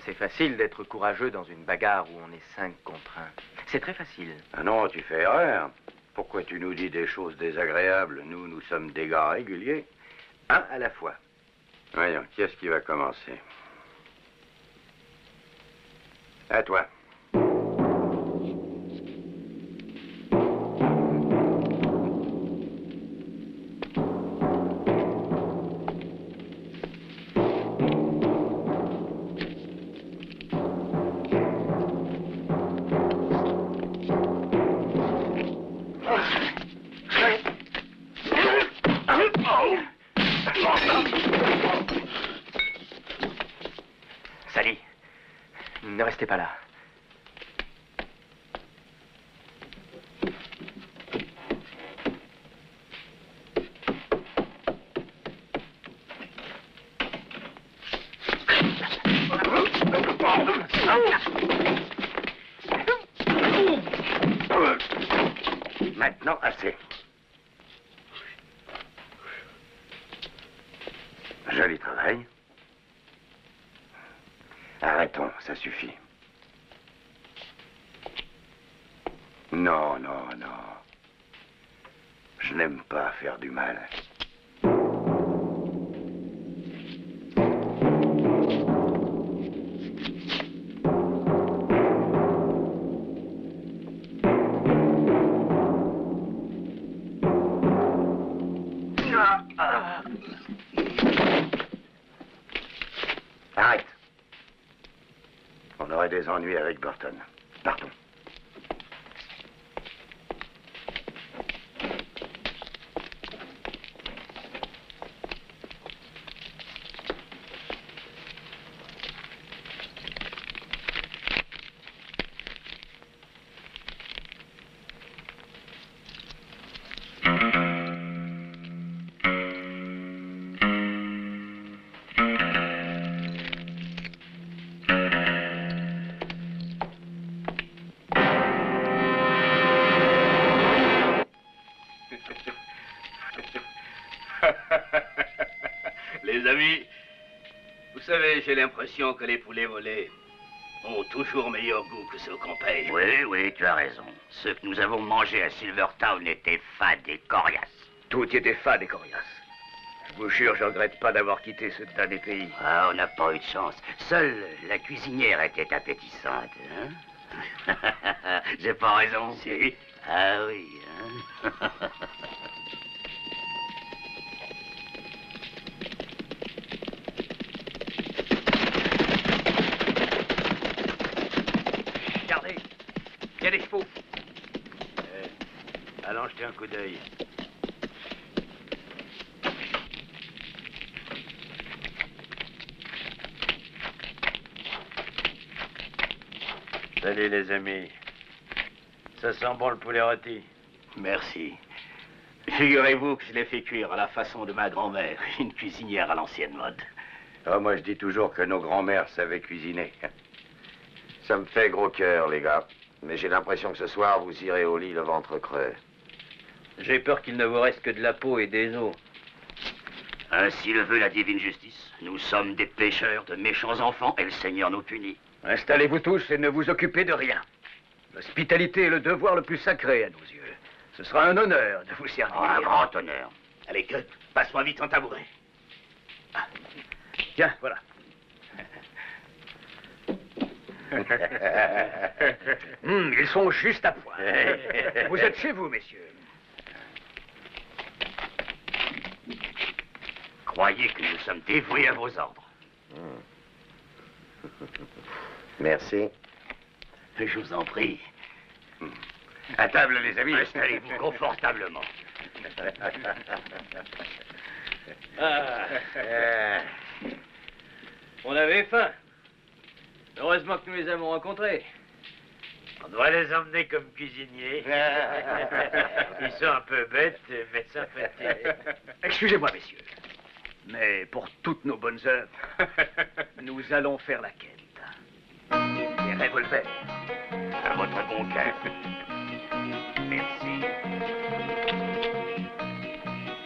C'est facile d'être courageux dans une bagarre où on est 5 contre 1. C'est très facile. Ah non, tu fais erreur. Pourquoi tu nous dis des choses désagréables? Nous sommes des gars réguliers. Un à la fois. Voyons, qui est-ce qui va commencer? À toi. Ne restez pas là. Maintenant, assez. Joli travail. Arrêtons, ça suffit. Non, non, non. Je n'aime pas faire du mal. Arrête. On aurait des ennuis avec Burton. Partons. Les amis, vous savez, j'ai l'impression que les poulets volés ont toujours meilleur goût que ceux qu'on paye. Oui, oui, tu as raison. Ceux que nous avons mangés à Silvertown étaient fades et coriaces. Tout y était fade et coriace. Je vous jure, je regrette pas d'avoir quitté ce tas des pays. Ah, on n'a pas eu de chance. Seule la cuisinière était appétissante. Hein? J'ai pas raison? Si. Ah oui, hein? Regardez, il y a des chevaux. Allons jeter un coup d'œil. Salut les amis. Ça sent bon le poulet rôti. Merci. Figurez-vous que je l'ai fait cuire à la façon de ma grand-mère, une cuisinière à l'ancienne mode. Ah, moi, je dis toujours que nos grands-mères savaient cuisiner. Ça me fait gros cœur, les gars. Mais j'ai l'impression que ce soir, vous irez au lit le ventre creux. J'ai peur qu'il ne vous reste que de la peau et des os. Ainsi le veut la divine justice. Nous sommes des pécheurs, de méchants enfants, et le Seigneur nous punit. Installez-vous tous et ne vous occupez de rien. L'hospitalité est le devoir le plus sacré à nos yeux. Ce sera un honneur de vous servir. Un grand honneur. Allez, Kurt, passe-moi vite ton tabouret. Tiens, voilà. Ils sont juste à point. Vous êtes chez vous, messieurs. Croyez que nous sommes dévoués à vos ordres. Merci. Je vous en prie. À table, les amis. Installez-vous confortablement. On avait faim. Heureusement que nous les avons rencontrés. On doit les emmener comme cuisiniers. Ils sont un peu bêtes, mais sympathiques. Excusez-moi, messieurs. Mais pour toutes nos bonnes œuvres, nous allons faire la quête. Les revolvers. À votre bon cœur. Merci.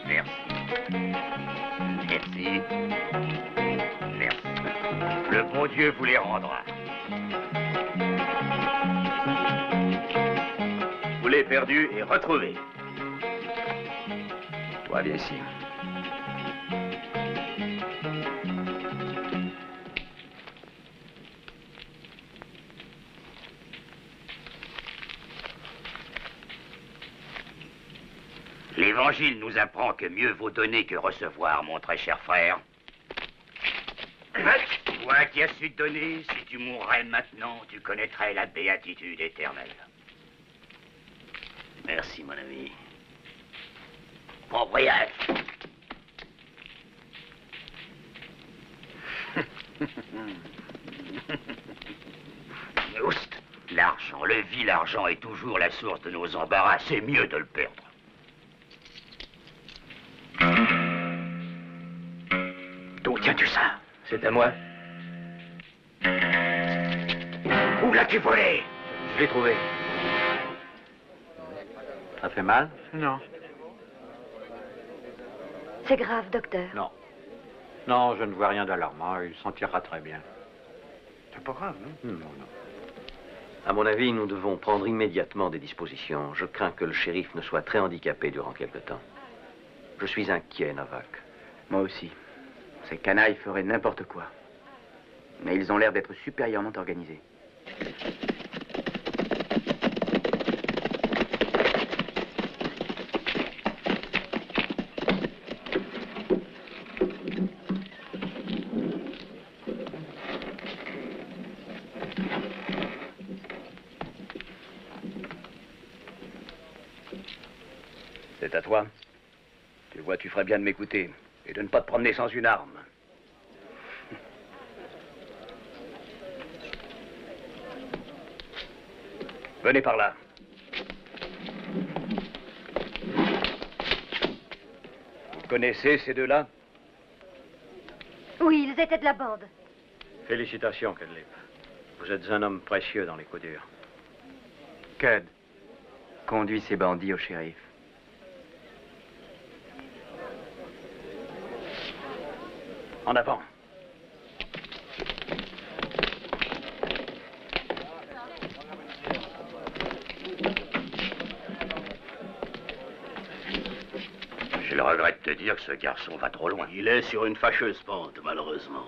Merci. Merci. Merci. Le bon Dieu vous les rendra. Poulet perdu et retrouvé. Toi, viens ici. L'Évangile nous apprend que mieux vaut donner que recevoir, mon très cher frère. Toi qui as su donner, si tu mourrais maintenant, tu connaîtrais la béatitude éternelle. Merci, mon ami. Bon voyage. l'argent est toujours la source de nos embarras, c'est mieux de le perdre. D'où tiens-tu ça? C'est à moi. Où l'as-tu volé? Je l'ai trouvé. Ça fait mal? Non. C'est grave, docteur. Non. Non, je ne vois rien d'alarmant. Il s'en tirera très bien. C'est pas grave, non? Non, non. À mon avis, nous devons prendre immédiatement des dispositions. Je crains que le shérif ne soit très handicapé durant quelque temps. Je suis inquiet, Novak. Moi aussi. Ces canailles feraient n'importe quoi. Mais ils ont l'air d'être supérieurement organisés. C'est à toi. Tu vois, tu ferais bien de m'écouter et de ne pas te promener sans une arme. Venez par là. Vous connaissez ces deux-là? Oui, ils étaient de la bande. Félicitations, Kedlip. Vous êtes un homme précieux dans les coups durs. Cud, conduis ces bandits au shérif. En avant. Je le regrette de te dire que ce garçon va trop loin. Il est sur une fâcheuse pente, malheureusement.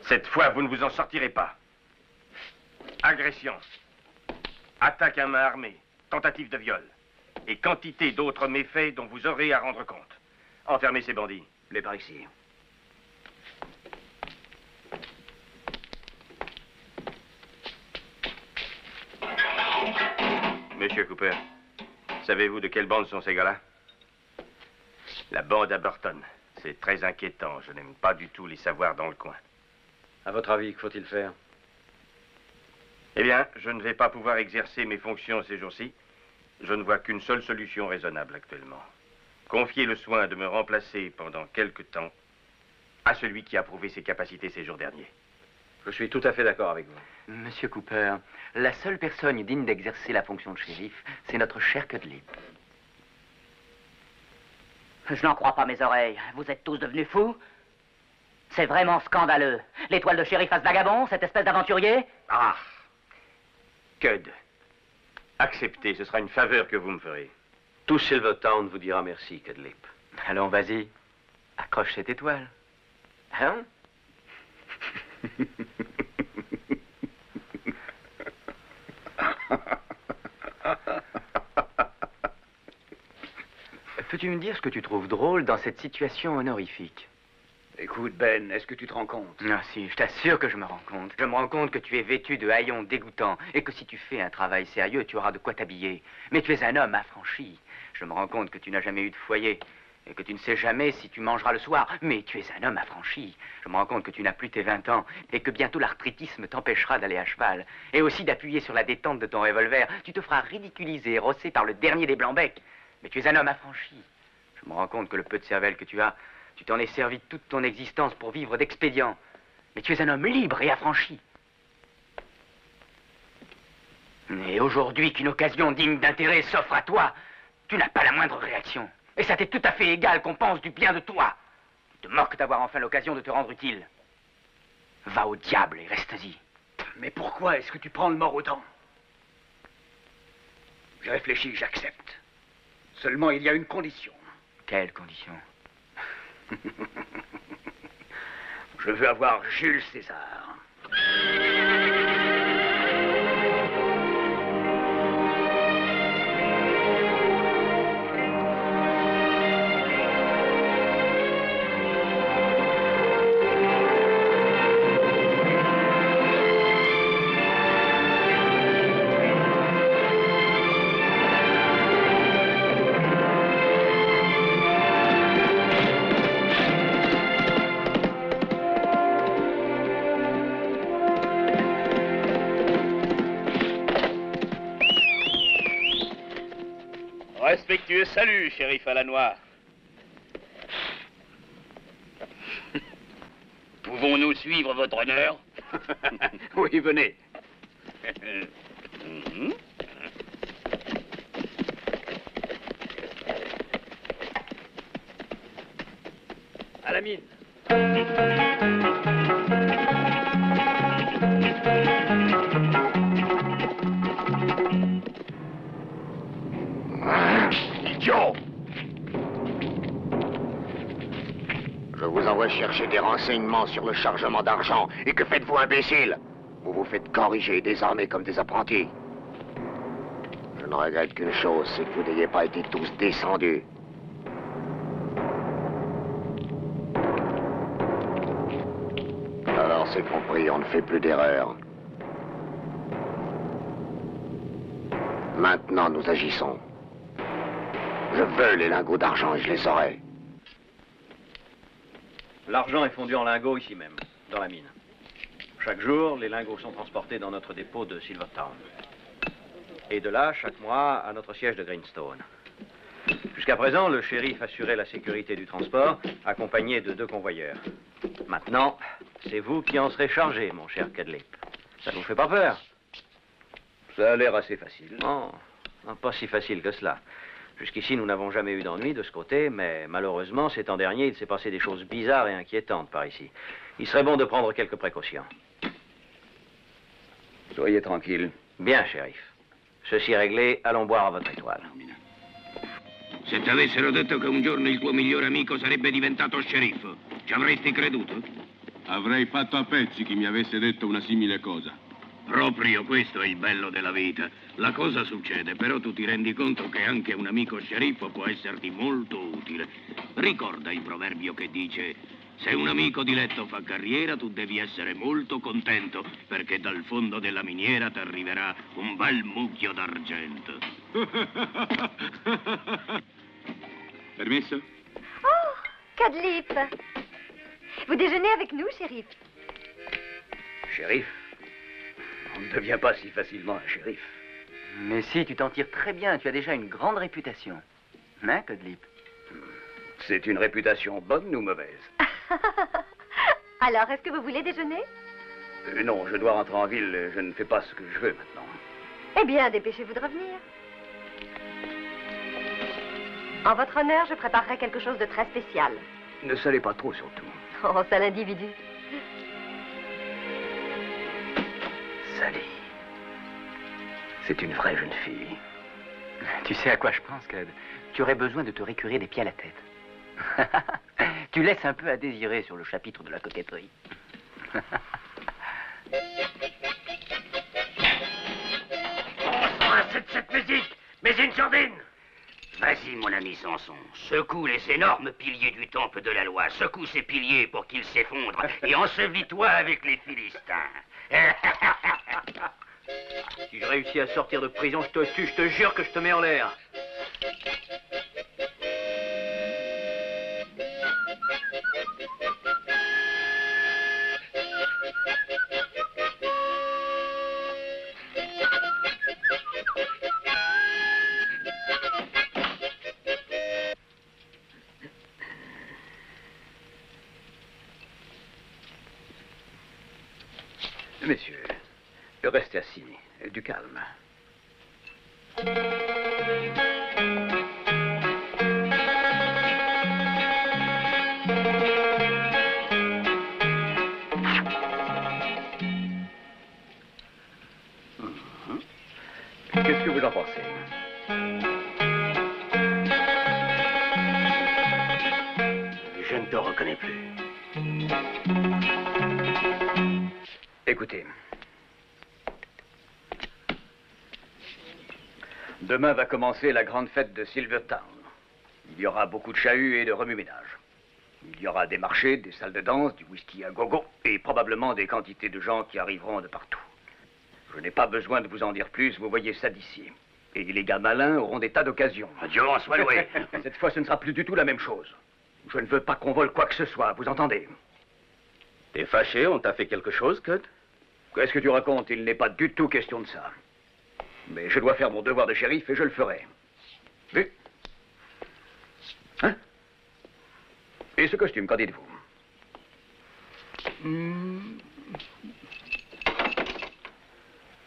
Cette fois, vous ne vous en sortirez pas. Agression, attaque à main armée, tentative de viol et quantité d'autres méfaits dont vous aurez à rendre compte. Enfermez ces bandits. Les par ici. Monsieur Cooper, savez-vous de quelle bande sont ces gars-là? La bande à Burton. C'est très inquiétant. Je n'aime pas du tout les savoirs dans le coin. À votre avis, que faut-il faire? Eh bien, je ne vais pas pouvoir exercer mes fonctions ces jours-ci. Je ne vois qu'une seule solution raisonnable actuellement. Confier le soin de me remplacer pendant quelque temps à celui qui a prouvé ses capacités ces jours derniers. Je suis tout à fait d'accord avec vous. Monsieur Cooper, la seule personne digne d'exercer la fonction de shérif, c'est notre cher Cudlip. Je n'en crois pas mes oreilles. Vous êtes tous devenus fous? C'est vraiment scandaleux. L'étoile de shérif à ce vagabond, cette espèce d'aventurier? Ah! Cud, acceptez, ce sera une faveur que vous me ferez. Tout Silvertown vous dira merci, Kedlip. Allons, vas-y. Accroche cette étoile. Hein? Peux-tu me dire ce que tu trouves drôle dans cette situation honorifique? Écoute, Ben, est-ce que tu te rends compte? Ah si, je t'assure que je me rends compte. Je me rends compte que tu es vêtu de haillons dégoûtants et que si tu fais un travail sérieux, tu auras de quoi t'habiller. Mais tu es un homme affranchi. Je me rends compte que tu n'as jamais eu de foyer et que tu ne sais jamais si tu mangeras le soir. Mais tu es un homme affranchi. Je me rends compte que tu n'as plus tes 20 ans et que bientôt l'arthritisme t'empêchera d'aller à cheval. Et aussi d'appuyer sur la détente de ton revolver. Tu te feras ridiculiser et rosser par le dernier des blancs-becs. Mais tu es un homme affranchi. Je me rends compte que le peu de cervelle que tu as, tu t'en es servi toute ton existence pour vivre d'expédients. Mais tu es un homme libre et affranchi. Et aujourd'hui qu'une occasion digne d'intérêt s'offre à toi, tu n'as pas la moindre réaction. Et ça t'est tout à fait égal qu'on pense du bien de toi. Tu te moques d'avoir enfin l'occasion de te rendre utile. Va au diable et reste-y. Mais pourquoi est-ce que tu prends le mort aux dents? J'ai réfléchi, j'accepte. Seulement, il y a une condition. Quelle condition? Je veux avoir Jules César. Respectueux salut, shérif à la noix. Pouvons-nous suivre votre honneur? Oui, venez. À la mine. Idiot! Je vous envoie chercher des renseignements sur le chargement d'argent. Et que faites-vous, imbécile? Vous vous faites corriger et désarmer comme des apprentis. Je ne regrette qu'une chose, c'est que vous n'ayez pas été tous descendus. Alors c'est compris, on ne fait plus d'erreurs. Maintenant, nous agissons. Je veux les lingots d'argent et je les aurai. L'argent est fondu en lingots ici même, dans la mine. Chaque jour, les lingots sont transportés dans notre dépôt de Silvertown. Et de là, chaque mois, à notre siège de Greenstone. Jusqu'à présent, le shérif assurait la sécurité du transport, accompagné de 2 convoyeurs. Maintenant, c'est vous qui en serez chargé, mon cher Cadlip. Ça ne vous fait pas peur? Ça a l'air assez facile. Non, pas si facile que cela. Jusqu'ici, nous n'avons jamais eu d'ennui de ce côté, mais malheureusement, ces temps derniers, il s'est passé des choses bizarres et inquiétantes par ici. Il serait bon de prendre quelques précautions. Soyez tranquille. Bien, shérif. Ceci réglé, allons boire à votre étoile. Se ti avessero detto che un giorno il tuo migliore amico sarebbe diventato sceriffo, ci avresti creduto? Avrei fatto a pezzi chi mi avesse detto una simile cosa. Proprio questo è il bello della vita. La cosa succede, però tu ti rendi conto che anche un amico sceriffo può esserti molto utile. Ricorda il proverbio che dice: se un amico di letto fa carriera, tu devi essere molto contento, perché dal fondo della miniera ti arriverà un bel mucchio d'argento. Permesso? Oh, Cadlip. Vous déjeunez avec nous, shérif? Shérif? On ne devient pas si facilement un shérif. Mais si, tu t'en tires très bien. Tu as déjà une grande réputation. Hein, Cadlip? C'est une réputation bonne ou mauvaise? Alors, est-ce que vous voulez déjeuner? Non, je dois rentrer en ville. Je ne fais pas ce que je veux maintenant. Eh bien, dépêchez-vous de revenir. En votre honneur, je préparerai quelque chose de très spécial. Ne salez pas trop, surtout. Oh, sale individu. Sally. C'est une vraie jeune fille. Tu sais à quoi je pense, Cud? Tu aurais besoin de te récurer des pieds à la tête. Tu laisses un peu à désirer sur le chapitre de la coquetterie. Cette musique, mais une sordine. Vas-y, mon ami Samson, secoue les énormes piliers du temple de la loi. Secoue ces piliers pour qu'ils s'effondrent et ensevelis-toi avec les Philistins. Si je réussis à sortir de prison, je te tue, je te jure que je te mets en l'air. Messieurs, restez assis, du calme. Qu'est-ce que vous en pensez? Je ne te reconnais plus. Écoutez. Demain va commencer la grande fête de Silvertown. Il y aura beaucoup de chahuts et de remue-ménage. Il y aura des marchés, des salles de danse, du whisky à gogo et probablement des quantités de gens qui arriveront de partout. Je n'ai pas besoin de vous en dire plus, vous voyez ça d'ici. Et les gars malins auront des tas d'occasions. Dieu en soit loué. Cette fois, ce ne sera plus du tout la même chose. Je ne veux pas qu'on vole quoi que ce soit, vous entendez? T'es fâché, on t'a fait quelque chose, Cud? Qu'est-ce que tu racontes? Il n'est pas du tout question de ça. Mais je dois faire mon devoir de shérif et je le ferai. Vu? Et ce costume, qu'en dites-vous?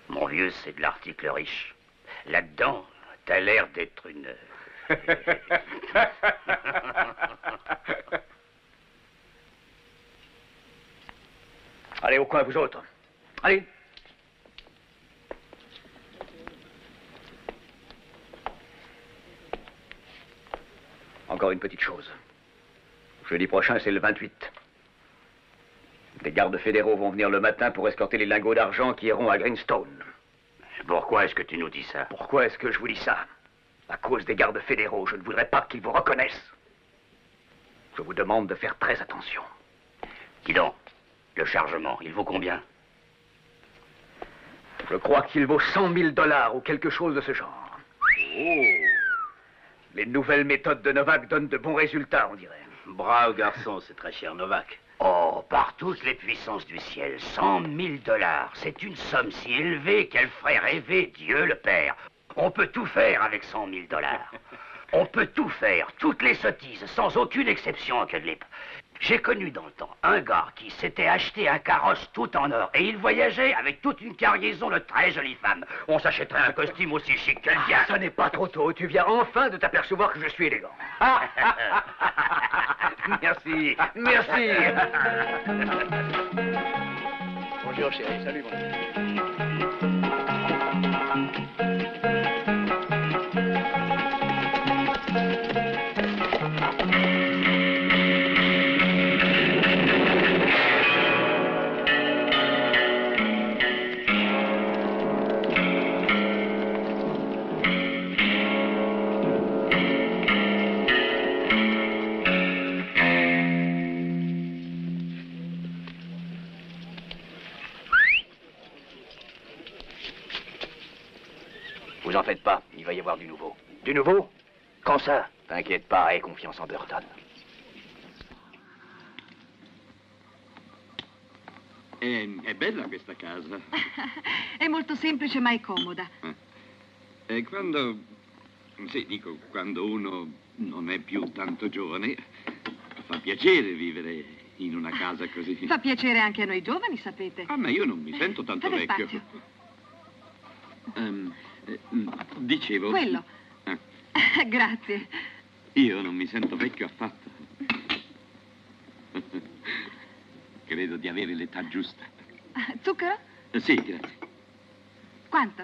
Mon vieux, c'est de l'article riche. Là-dedans, t'as l'air d'être une... Allez, au coin, vous autres. Allez. Encore une petite chose. Jeudi prochain, c'est le 28. Des gardes fédéraux vont venir le matin pour escorter les lingots d'argent qui iront à Greenstone. Pourquoi est-ce que tu nous dis ça? Pourquoi est-ce que je vous dis ça? À cause des gardes fédéraux, je ne voudrais pas qu'ils vous reconnaissent. Je vous demande de faire très attention. Dis donc, le chargement, il vaut combien? Je crois qu'il vaut 100 000 $ ou quelque chose de ce genre. Oh! Les nouvelles méthodes de Novak donnent de bons résultats, on dirait. Bravo, garçon, c'est très cher, Novak. Oh, par toutes les puissances du ciel, 100 000 $. C'est une somme si élevée qu'elle ferait rêver Dieu le Père. On peut tout faire avec 100 000 $. On peut tout faire, toutes les sottises, sans aucune exception en Cudlip. J'ai connu dans le temps un gars qui s'était acheté un carrosse tout en or et il voyageait avec toute une cargaison de très jolies femmes. On s'achèterait un costume aussi chic que le tien. Ce n'est pas trop tôt, tu viens enfin de t'apercevoir que je suis élégant. Merci, merci. Bonjour chérie, salut mon Vous en faites pas, il va y avoir du nouveau. Du nouveau? Quand ça? T'inquiète pas, aie confiance en Burton. È bella questa casa. È molto semplice ma è comoda. E quando... Sì, dico, quando uno non è più tanto giovane, fa piacere vivere in una casa così. Fa piacere anche a noi giovani, sapete. Ah, ma io non mi sento tanto Fate vecchio. spazio. Dicevo... Quello. Grazie. Io non mi sento vecchio affatto. Credo di avere l'età giusta. Zucchero? Sì, grazie. Quanto?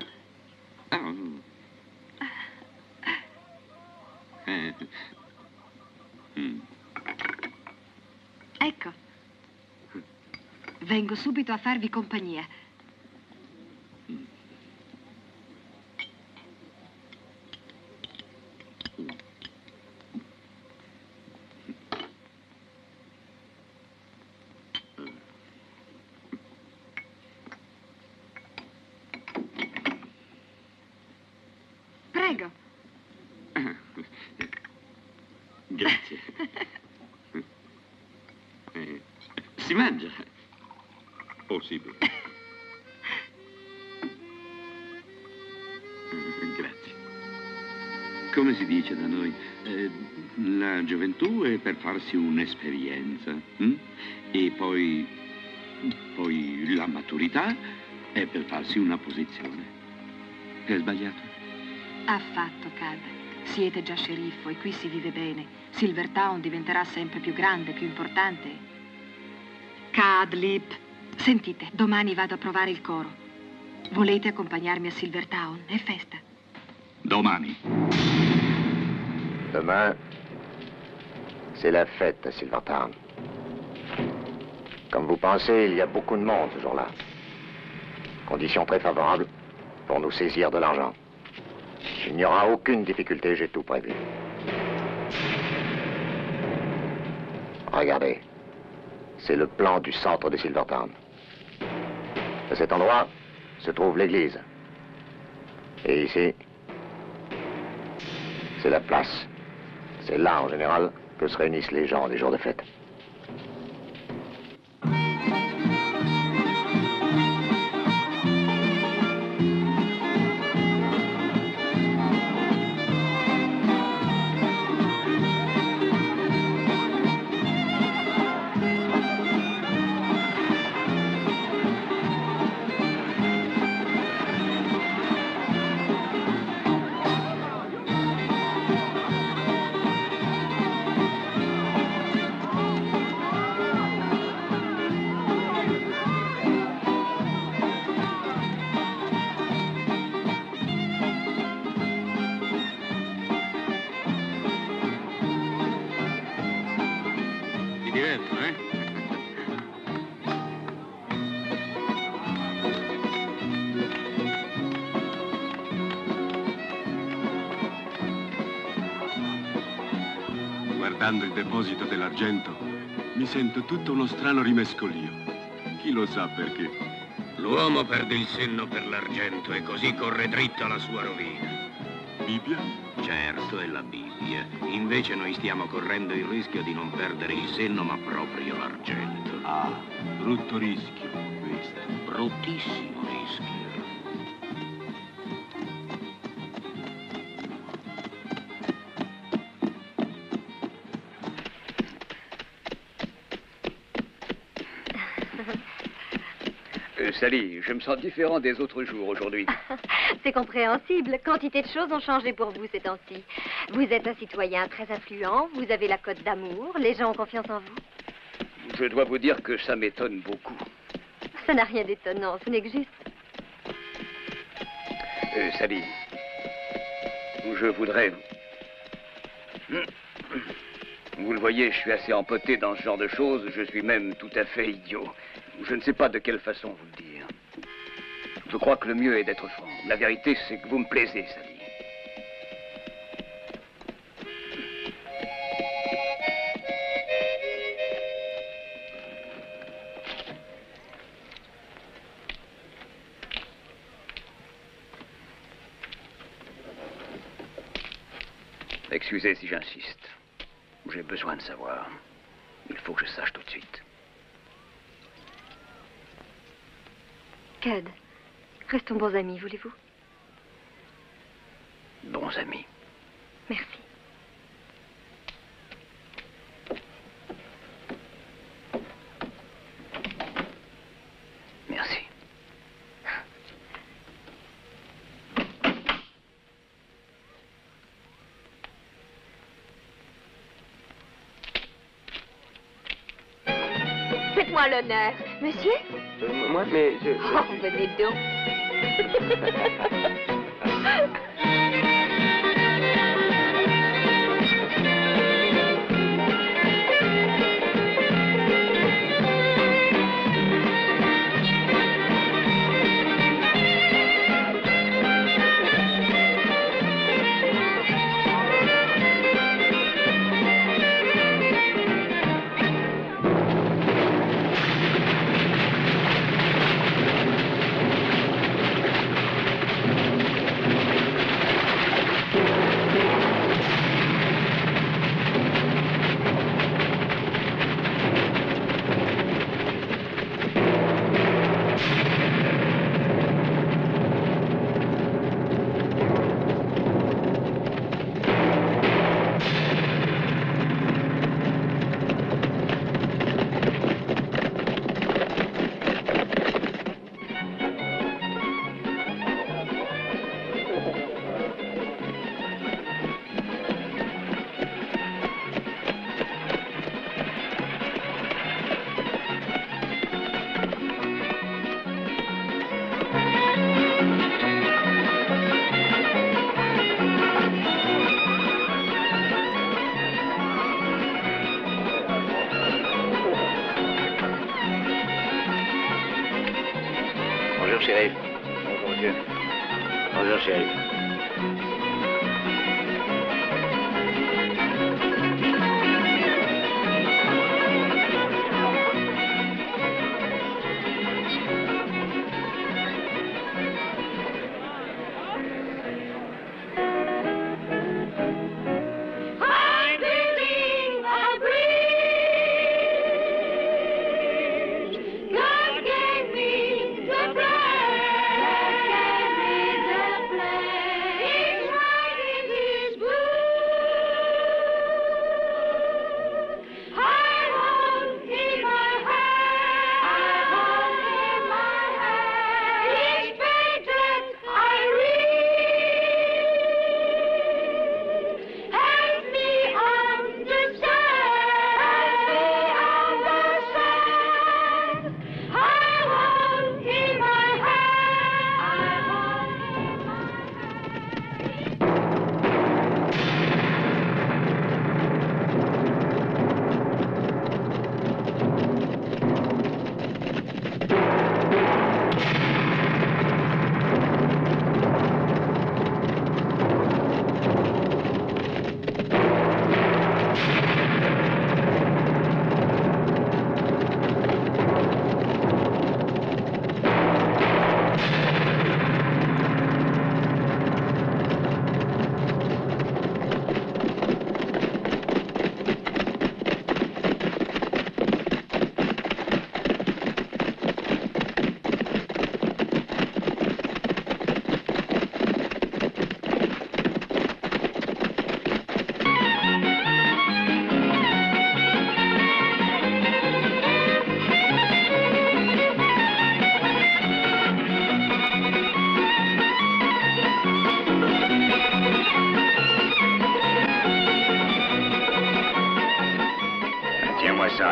Ecco. Vengo subito a farvi compagnia. Prego. Grazie. Si mangia? Oh, sì. Grazie. Come si dice da noi, la gioventù è per farsi un'esperienza. E poi la maturità è per farsi una posizione. È sbagliato? Affatto, Cad. Siete già sceriffo e qui si vive bene. Silvertown diventerà sempre più grande, più importante. Cudlip. Sentite, domani vado a provare il coro. Volete accompagnarmi a Silvertown? È festa. Domani. Demain, c'est la fête à Silvertown. Comme vous pensez, il y a beaucoup de monde ce jour-là. Conditions très favorables pour nous saisir de l'argent. Il n'y aura aucune difficulté, j'ai tout prévu. Regardez, c'est le plan du centre de Silvertown. À cet endroit se trouve l'église. Et ici, c'est la place. C'est là, en général, que se réunissent les gens les jours de fête. guardando il deposito dell'argento, mi sento tutto uno strano rimescolio. Chi lo sa perché? L'uomo perde il senno per l'argento e così corre dritto alla sua rovina. Bibbia? Certo, è la Bibbia. Invece noi stiamo correndo il rischio di non perdere il senno, ma proprio l'argento. Ah, brutto rischio, questo. Bruttissimo rischio. Sally, je me sens différent des autres jours aujourd'hui. C'est compréhensible. Quantité de choses ont changé pour vous ces temps-ci. Vous êtes un citoyen très influent, vous avez la cote d'amour, les gens ont confiance en vous. Je dois vous dire que ça m'étonne beaucoup. Ça n'a rien d'étonnant, ce n'est que juste. Sally, je voudrais... Vous le voyez, je suis assez empoté dans ce genre de choses. Je suis même tout à fait idiot. Je ne sais pas de quelle façon vous le dire. Je crois que le mieux est d'être franc. La vérité, c'est que vous me plaisez, Sally. Excusez si j'insiste. J'ai besoin de savoir. Il faut que je sache tout de suite. Cud, restons bons amis, voulez-vous? Bons amis. Merci. Merci. Faites-moi l'honneur. Monsieur? Moi, mais je... Oh, venez donc. Bonjour, shérif. Bonjour, monsieur. Bonjour, shérif.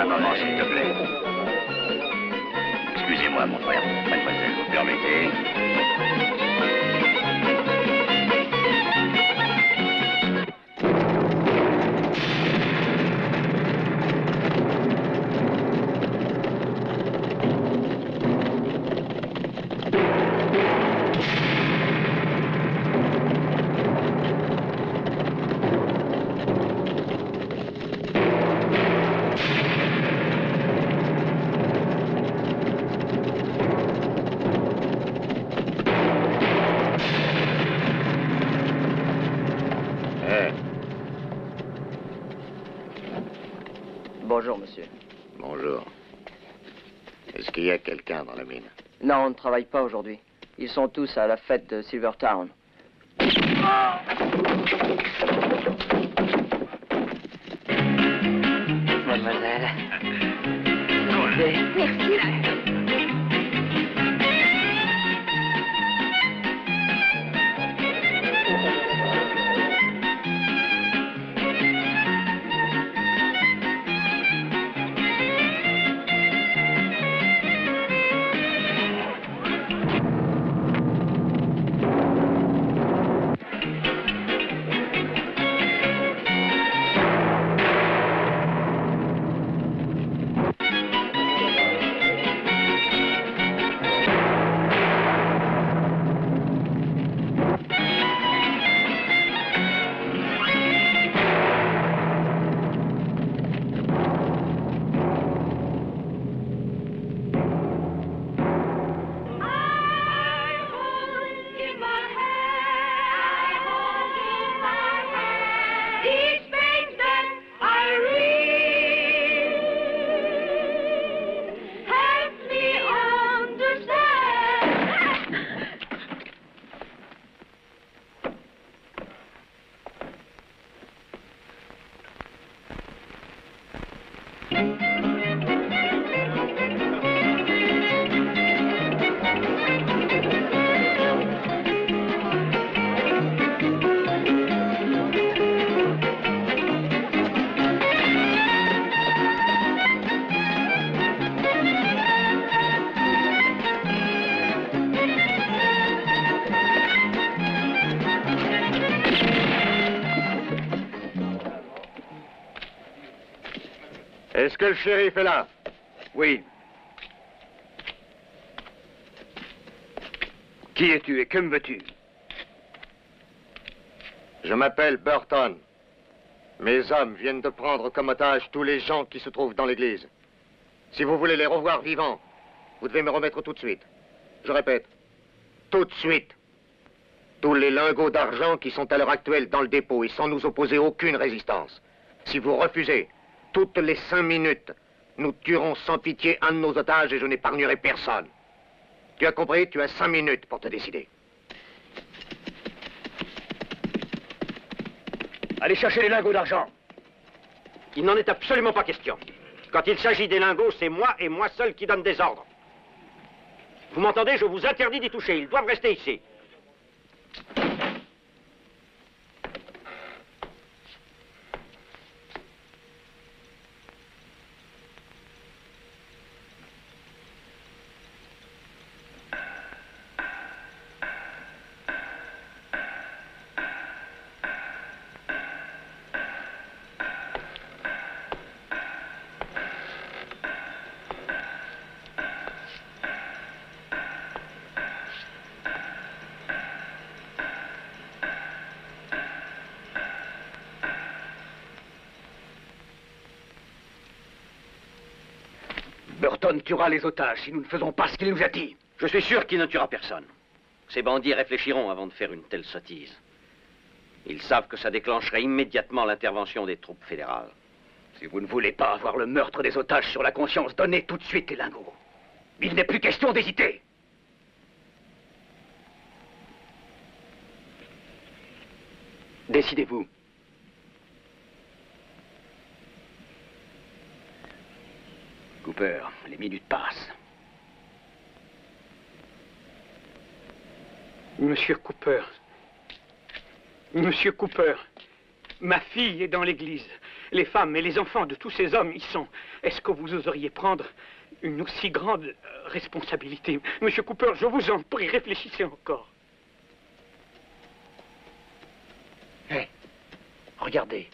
Un moment, s'il te plaît. Excusez-moi, mon frère. Mademoiselle, vous permettez? Bonjour, monsieur. Bonjour. Est-ce qu'il y a quelqu'un dans la mine? Non, on ne travaille pas aujourd'hui. Ils sont tous à la fête de Silvertown. Mademoiselle. Merci. Est-ce que le shérif est là? Oui. Qui es-tu et que me veux-tu? Je m'appelle Burton. Mes hommes viennent de prendre comme otage tous les gens qui se trouvent dans l'église. Si vous voulez les revoir vivants, vous devez me remettre tout de suite. Je répète, tout de suite. Tous les lingots d'argent qui sont à l'heure actuelle dans le dépôt et sans nous opposer aucune résistance. Si vous refusez, toutes les 5 minutes, nous tuerons sans pitié un de nos otages et je n'épargnerai personne. Tu as compris? Tu as 5 minutes pour te décider. Allez chercher les lingots d'argent. Il n'en est absolument pas question. Quand il s'agit des lingots, c'est moi et moi seul qui donne des ordres. Vous m'entendez? Je vous interdis d'y toucher. Ils doivent rester ici. Burton tuera les otages si nous ne faisons pas ce qu'il nous a dit. Je suis sûr qu'il ne tuera personne. Ces bandits réfléchiront avant de faire une telle sottise. Ils savent que ça déclencherait immédiatement l'intervention des troupes fédérales. Si vous ne voulez pas avoir le meurtre des otages sur la conscience, donnez tout de suite les lingots. Il n'est plus question d'hésiter. Décidez-vous. Cooper, les minutes passent. Monsieur Cooper. Monsieur Cooper. Ma fille est dans l'église. Les femmes et les enfants de tous ces hommes y sont. Est-ce que vous oseriez prendre une aussi grande responsabilité? Monsieur Cooper, je vous en prie, réfléchissez encore. Hé, regardez.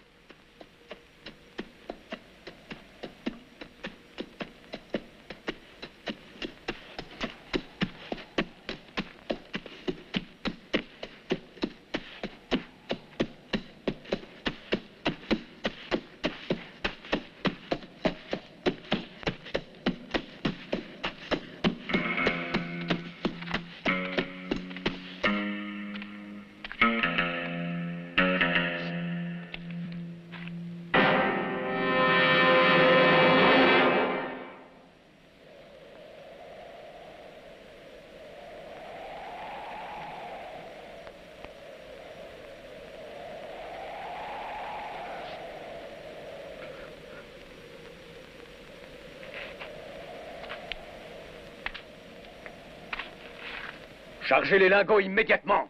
Chargez les lingots immédiatement.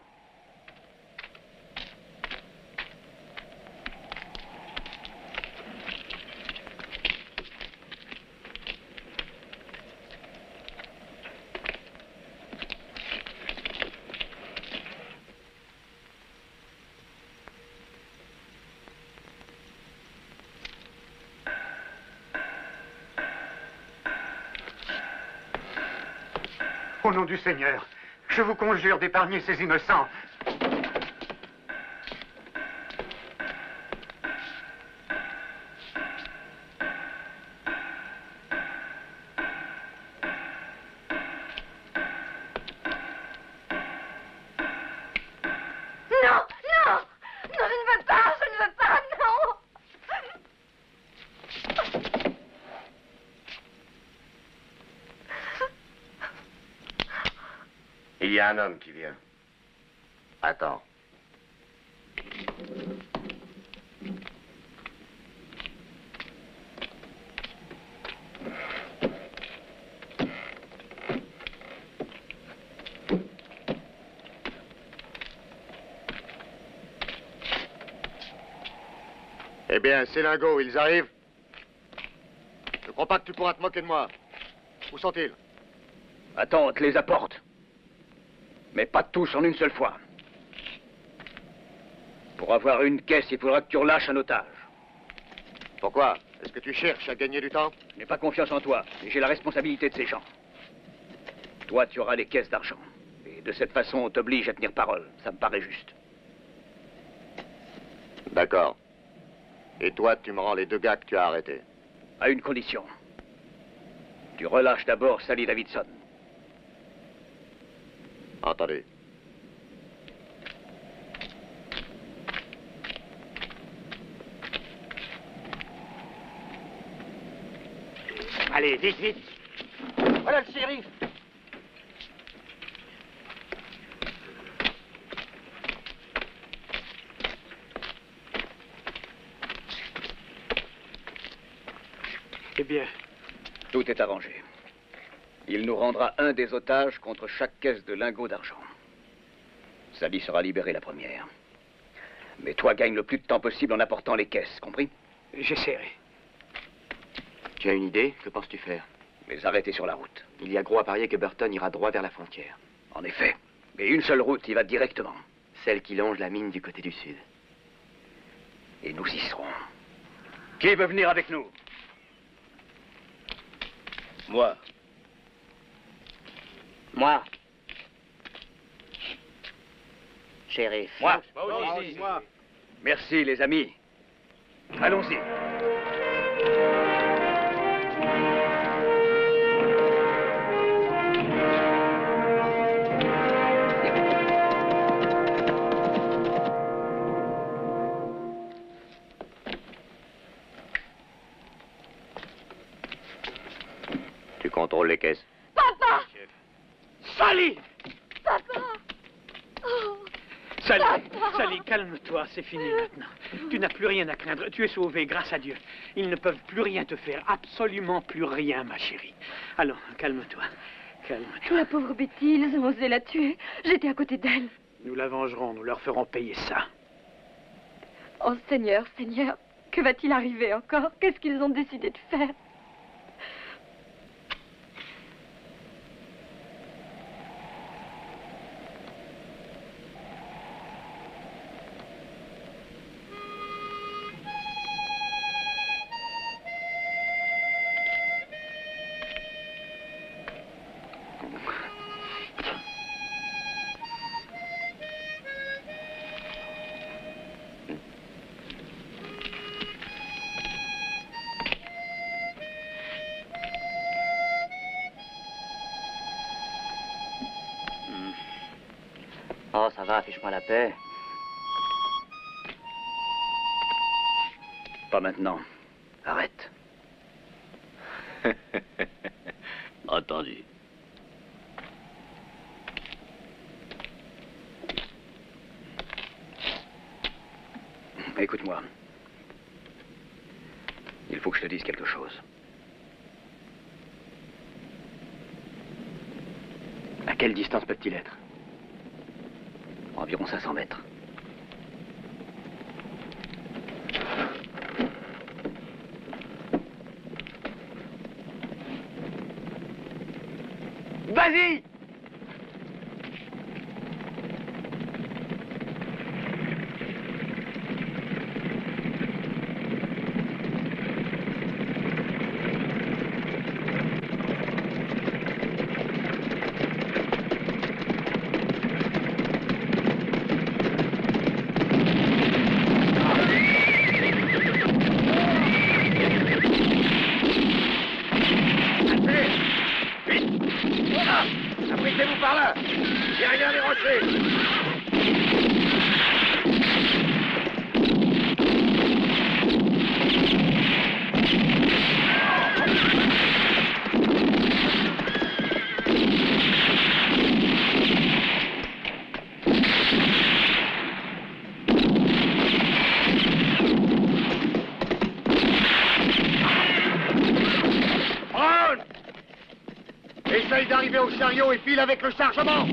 Au nom du Seigneur, je vous conjure d'épargner ces innocents. Non, non, non, je ne veux pas, non. Il y a un homme qui vient. Attends. Eh bien, ces lingots, ils arrivent. Je crois pas que tu pourras te moquer de moi. Où sont-ils? Attends, on te les apporte. Mais pas tous en une seule fois. Pour avoir une caisse, il faudra que tu relâches un otage. Pourquoi? Est-ce que tu cherches à gagner du temps? Je n'ai pas confiance en toi, et j'ai la responsabilité de ces gens. Toi, tu auras les caisses d'argent. Et de cette façon, on t'oblige à tenir parole. Ça me paraît juste. D'accord. Et toi, tu me rends les 2 gars que tu as arrêtés. À une condition. Tu relâches d'abord Sally Davidson. Entendu. Allez, vite, vite. Voilà le shérif. Eh bien, tout est arrangé. Il nous rendra un des otages contre chaque caisse de lingots d'argent. Sally sera libérée la première. Mais toi, gagne le plus de temps possible en apportant les caisses, compris? j'essaierai. Tu as une idée? Que penses-tu faire? Les arrêter sur la route. Il y a gros à parier que Burton ira droit vers la frontière. En effet. Mais une seule route, il va directement. Celle qui longe la mine du côté du sud. Et nous y serons. Qui veut venir avec nous? Moi. Moi. Shérif. Moi. Moi. Merci, les amis. Allons-y. Tu contrôles les caisses. Papa! Sally! Papa! Oh! Sally, Papa! Sally, calme-toi, c'est fini maintenant. Tu n'as plus rien à craindre. Tu es sauvée, grâce à Dieu. Ils ne peuvent plus rien te faire, absolument plus rien, ma chérie. Allons, calme-toi. Calme-toi. La pauvre Betty, ils ont osé la tuer. J'étais à côté d'elle. Nous la vengerons, nous leur ferons payer ça. Oh, Seigneur, Seigneur, Que va-t-il arriver encore? Qu'est-ce qu'ils ont décidé de faire? Oh, ça va, fiche-moi la paix. Pas maintenant. Arrête. Entendu. Écoute-moi. Il faut que je te dise quelque chose. À quelle distance peuvent-ils être? Environ 500 mètres. Vas-y! Abritez-vous par là! Derrière les rochers! Brown! Essaye d'arriver au chariot et file avec le chargement!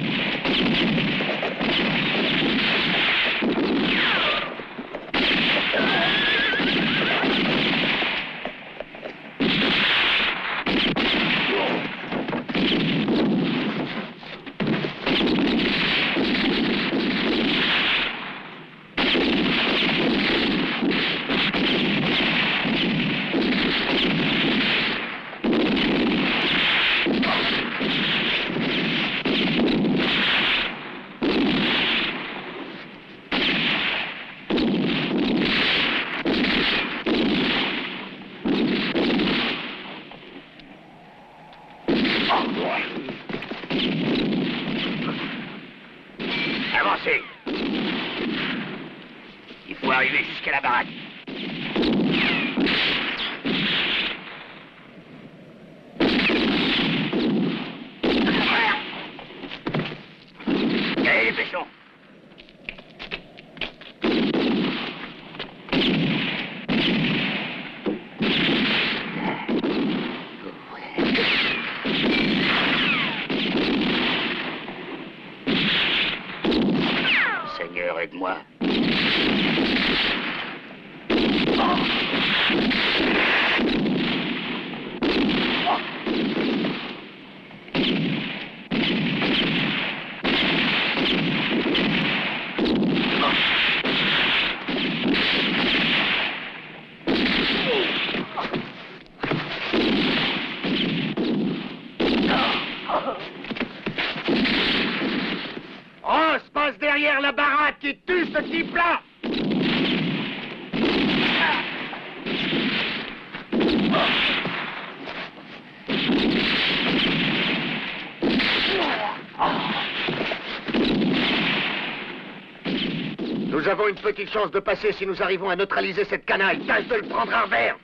Avancez! Il faut arriver jusqu'à la baraque. Allez, les pêchons! Seigneur, aide-moi. Ross passe derrière la baraque et tue ce type-là! Nous avons une petite chance de passer si nous arrivons à neutraliser cette canaille. Tâche de le prendre à revers!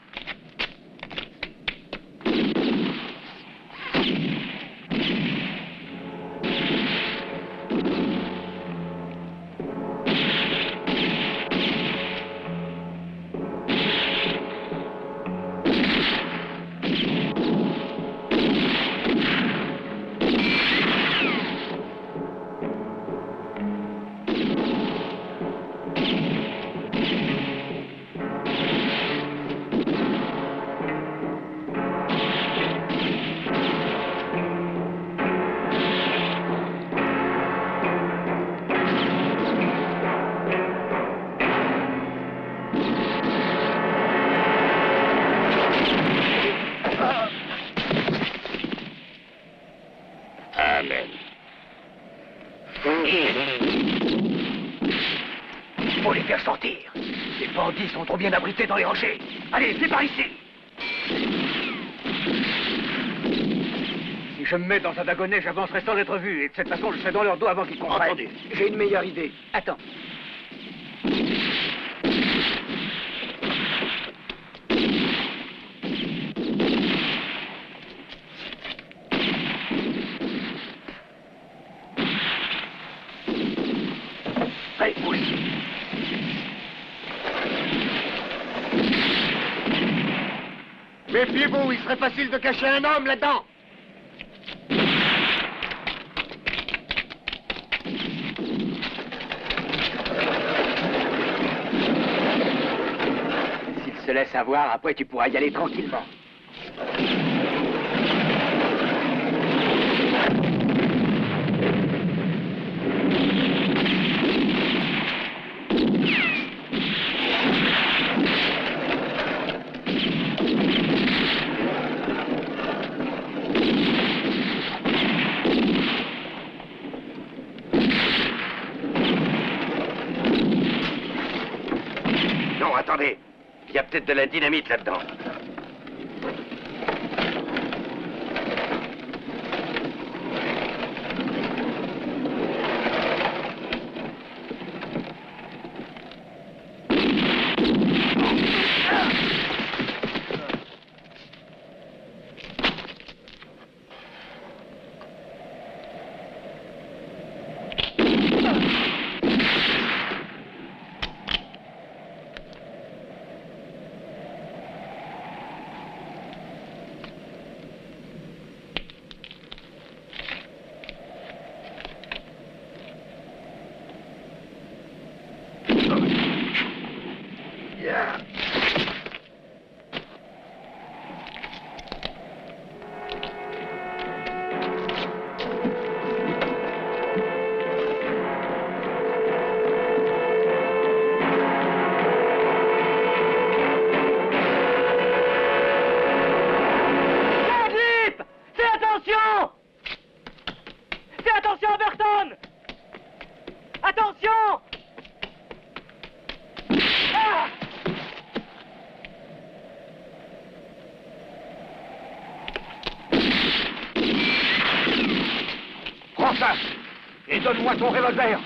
peine. Faut les faire sortir. Les bandits sont trop bien abrités dans les rochers. Allez, c'est par ici. Si je me mets dans un wagonnet, j'avancerai sans être vu. Et de cette façon, je serai dans leur dos avant qu'ils comprennent. Entendu. J'ai une meilleure idée. Attends. Allez, pousse. Méfiez-vous, il serait facile de cacher un homme là-dedans. S'il se laisse avoir, après tu pourras y aller tranquillement. Non, attendez. Il y a peut-être de la dynamite là-dedans. Prends ça et donne-moi ton revolver.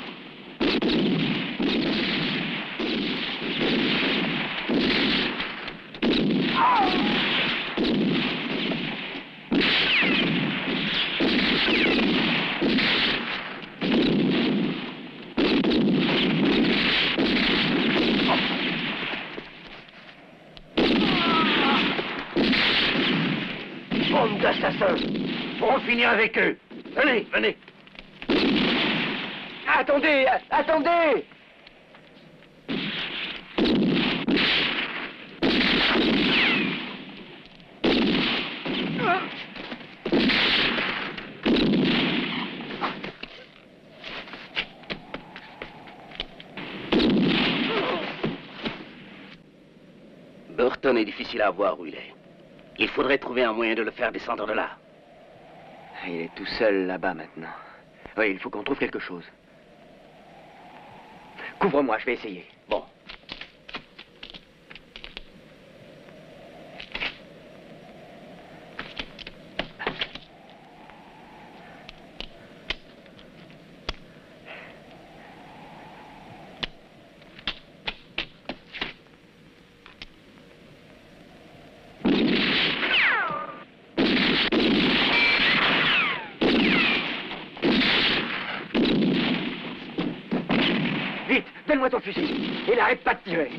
Bande d'assassins. Pour en finir avec eux. Venez, venez. Attendez, attendez! Burton est difficile à voir où il est. Il faudrait trouver un moyen de le faire descendre de là. Il est tout seul là-bas maintenant. Oui, il faut qu'on trouve quelque chose. Couvre-moi, je vais essayer. Bon. Vite, donne-moi ton fusil. Et n'arrête pas de tirer.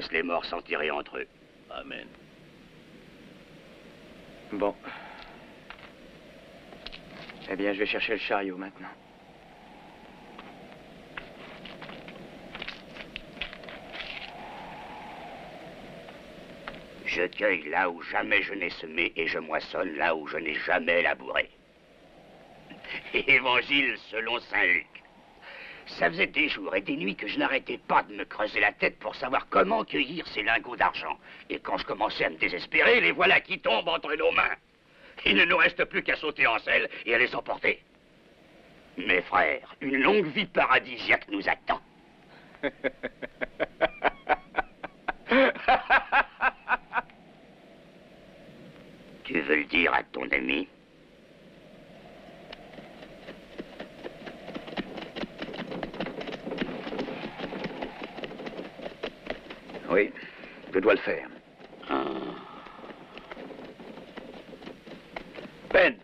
laisse les morts s'en tirer entre eux. Amen. Bon. Eh bien, je vais chercher le chariot maintenant. Je cueille là où jamais je n'ai semé et je moissonne là où je n'ai jamais labouré. Évangile selon saint Luc. Ça faisait des jours et des nuits que je n'arrêtais pas de me creuser la tête pour savoir comment cueillir ces lingots d'argent. Et quand je commençais à me désespérer, les voilà qui tombent entre nos mains. Il ne nous reste plus qu'à sauter en selle et à les emporter. Mes frères, une longue vie paradisiaque nous attend. Tu veux le dire à ton ami? Oui, je dois le faire. Ben.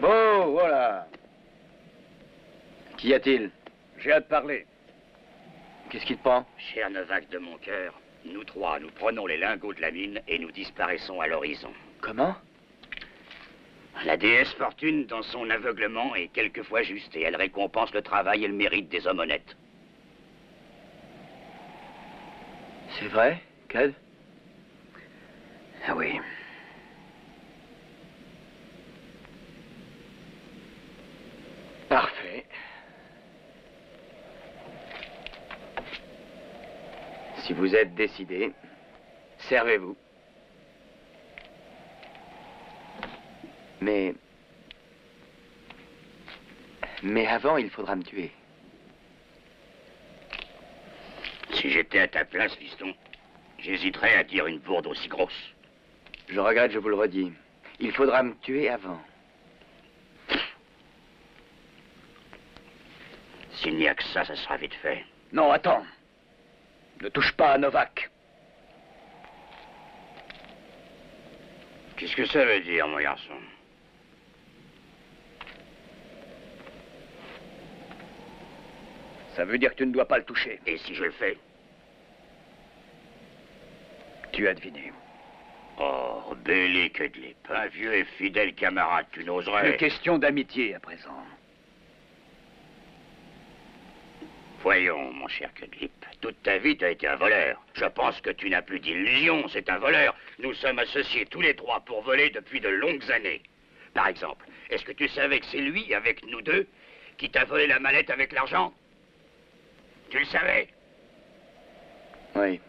Bon, voilà. Qu'y a-t-il? J'ai hâte de parler. Qu'est-ce qui te prend? Cher Novak de mon cœur, nous trois, nous prenons les lingots de la mine et nous disparaissons à l'horizon. Comment? La déesse Fortune, dans son aveuglement, est quelquefois juste et elle récompense le travail et le mérite des hommes honnêtes. C'est vrai, Cad? Ah oui. Parfait. Si vous êtes décidé, servez-vous. Mais avant, il faudra me tuer. Si j'étais à ta place, fiston, j'hésiterais à dire une bourde aussi grosse. Je regrette, je vous le redis. Il faudra me tuer avant. S'il n'y a que ça sera vite fait. Non, attends. Ne touche pas à Novak. Qu'est-ce que ça veut dire, mon garçon? Ça veut dire que tu ne dois pas le toucher. Et si je le fais? Tu as deviné. Oh, Béli Kedlip, un vieux et fidèle camarade, tu n'oserais... Une question d'amitié à présent. Voyons, mon cher Kedlip, toute ta vie, tu as été un voleur. Je pense que tu n'as plus d'illusions, c'est un voleur. Nous sommes associés tous les trois pour voler depuis de longues années. Par exemple, est-ce que tu savais que c'est lui, avec nous deux, qui t'a volé la mallette avec l'argent? Tu le savais? Oui,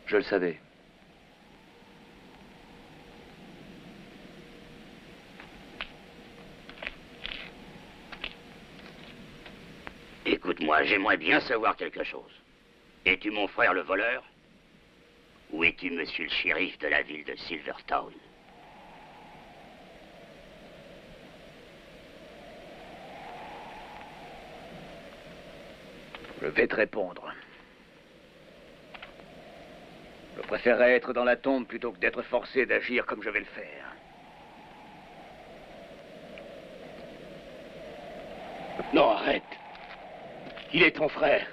je le savais. Écoute-moi, j'aimerais bien savoir quelque chose. Es-tu mon frère le voleur? Ou es-tu monsieur le shérif de la ville de Silvertown? Je vais te répondre. Je préférerais être dans la tombe plutôt que d'être forcé d'agir comme je vais le faire. Non, arrête. Il est ton frère.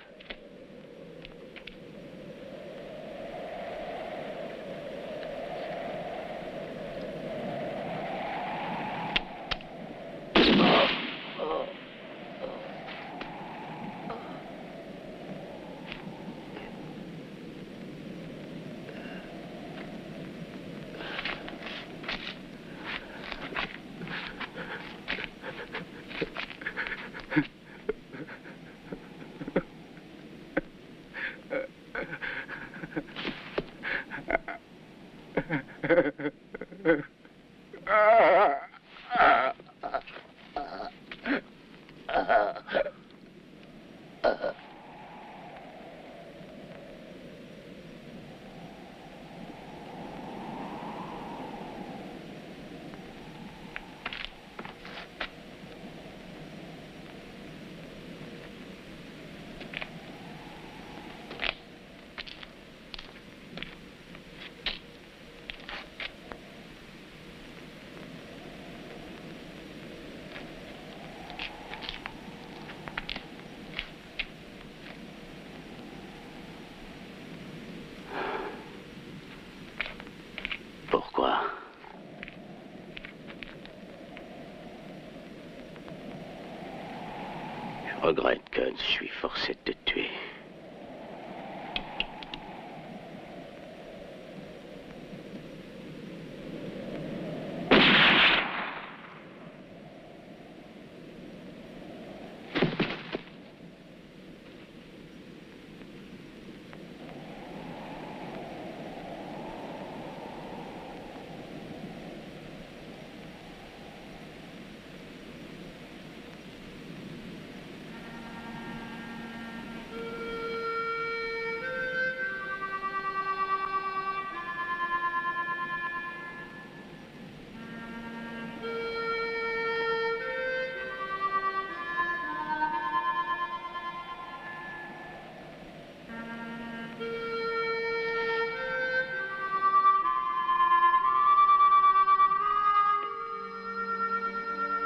regrette, Cud. Je suis forcé de te tuer.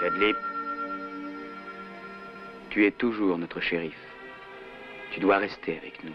Cadlip, tu es toujours notre shérif. Tu dois rester avec nous.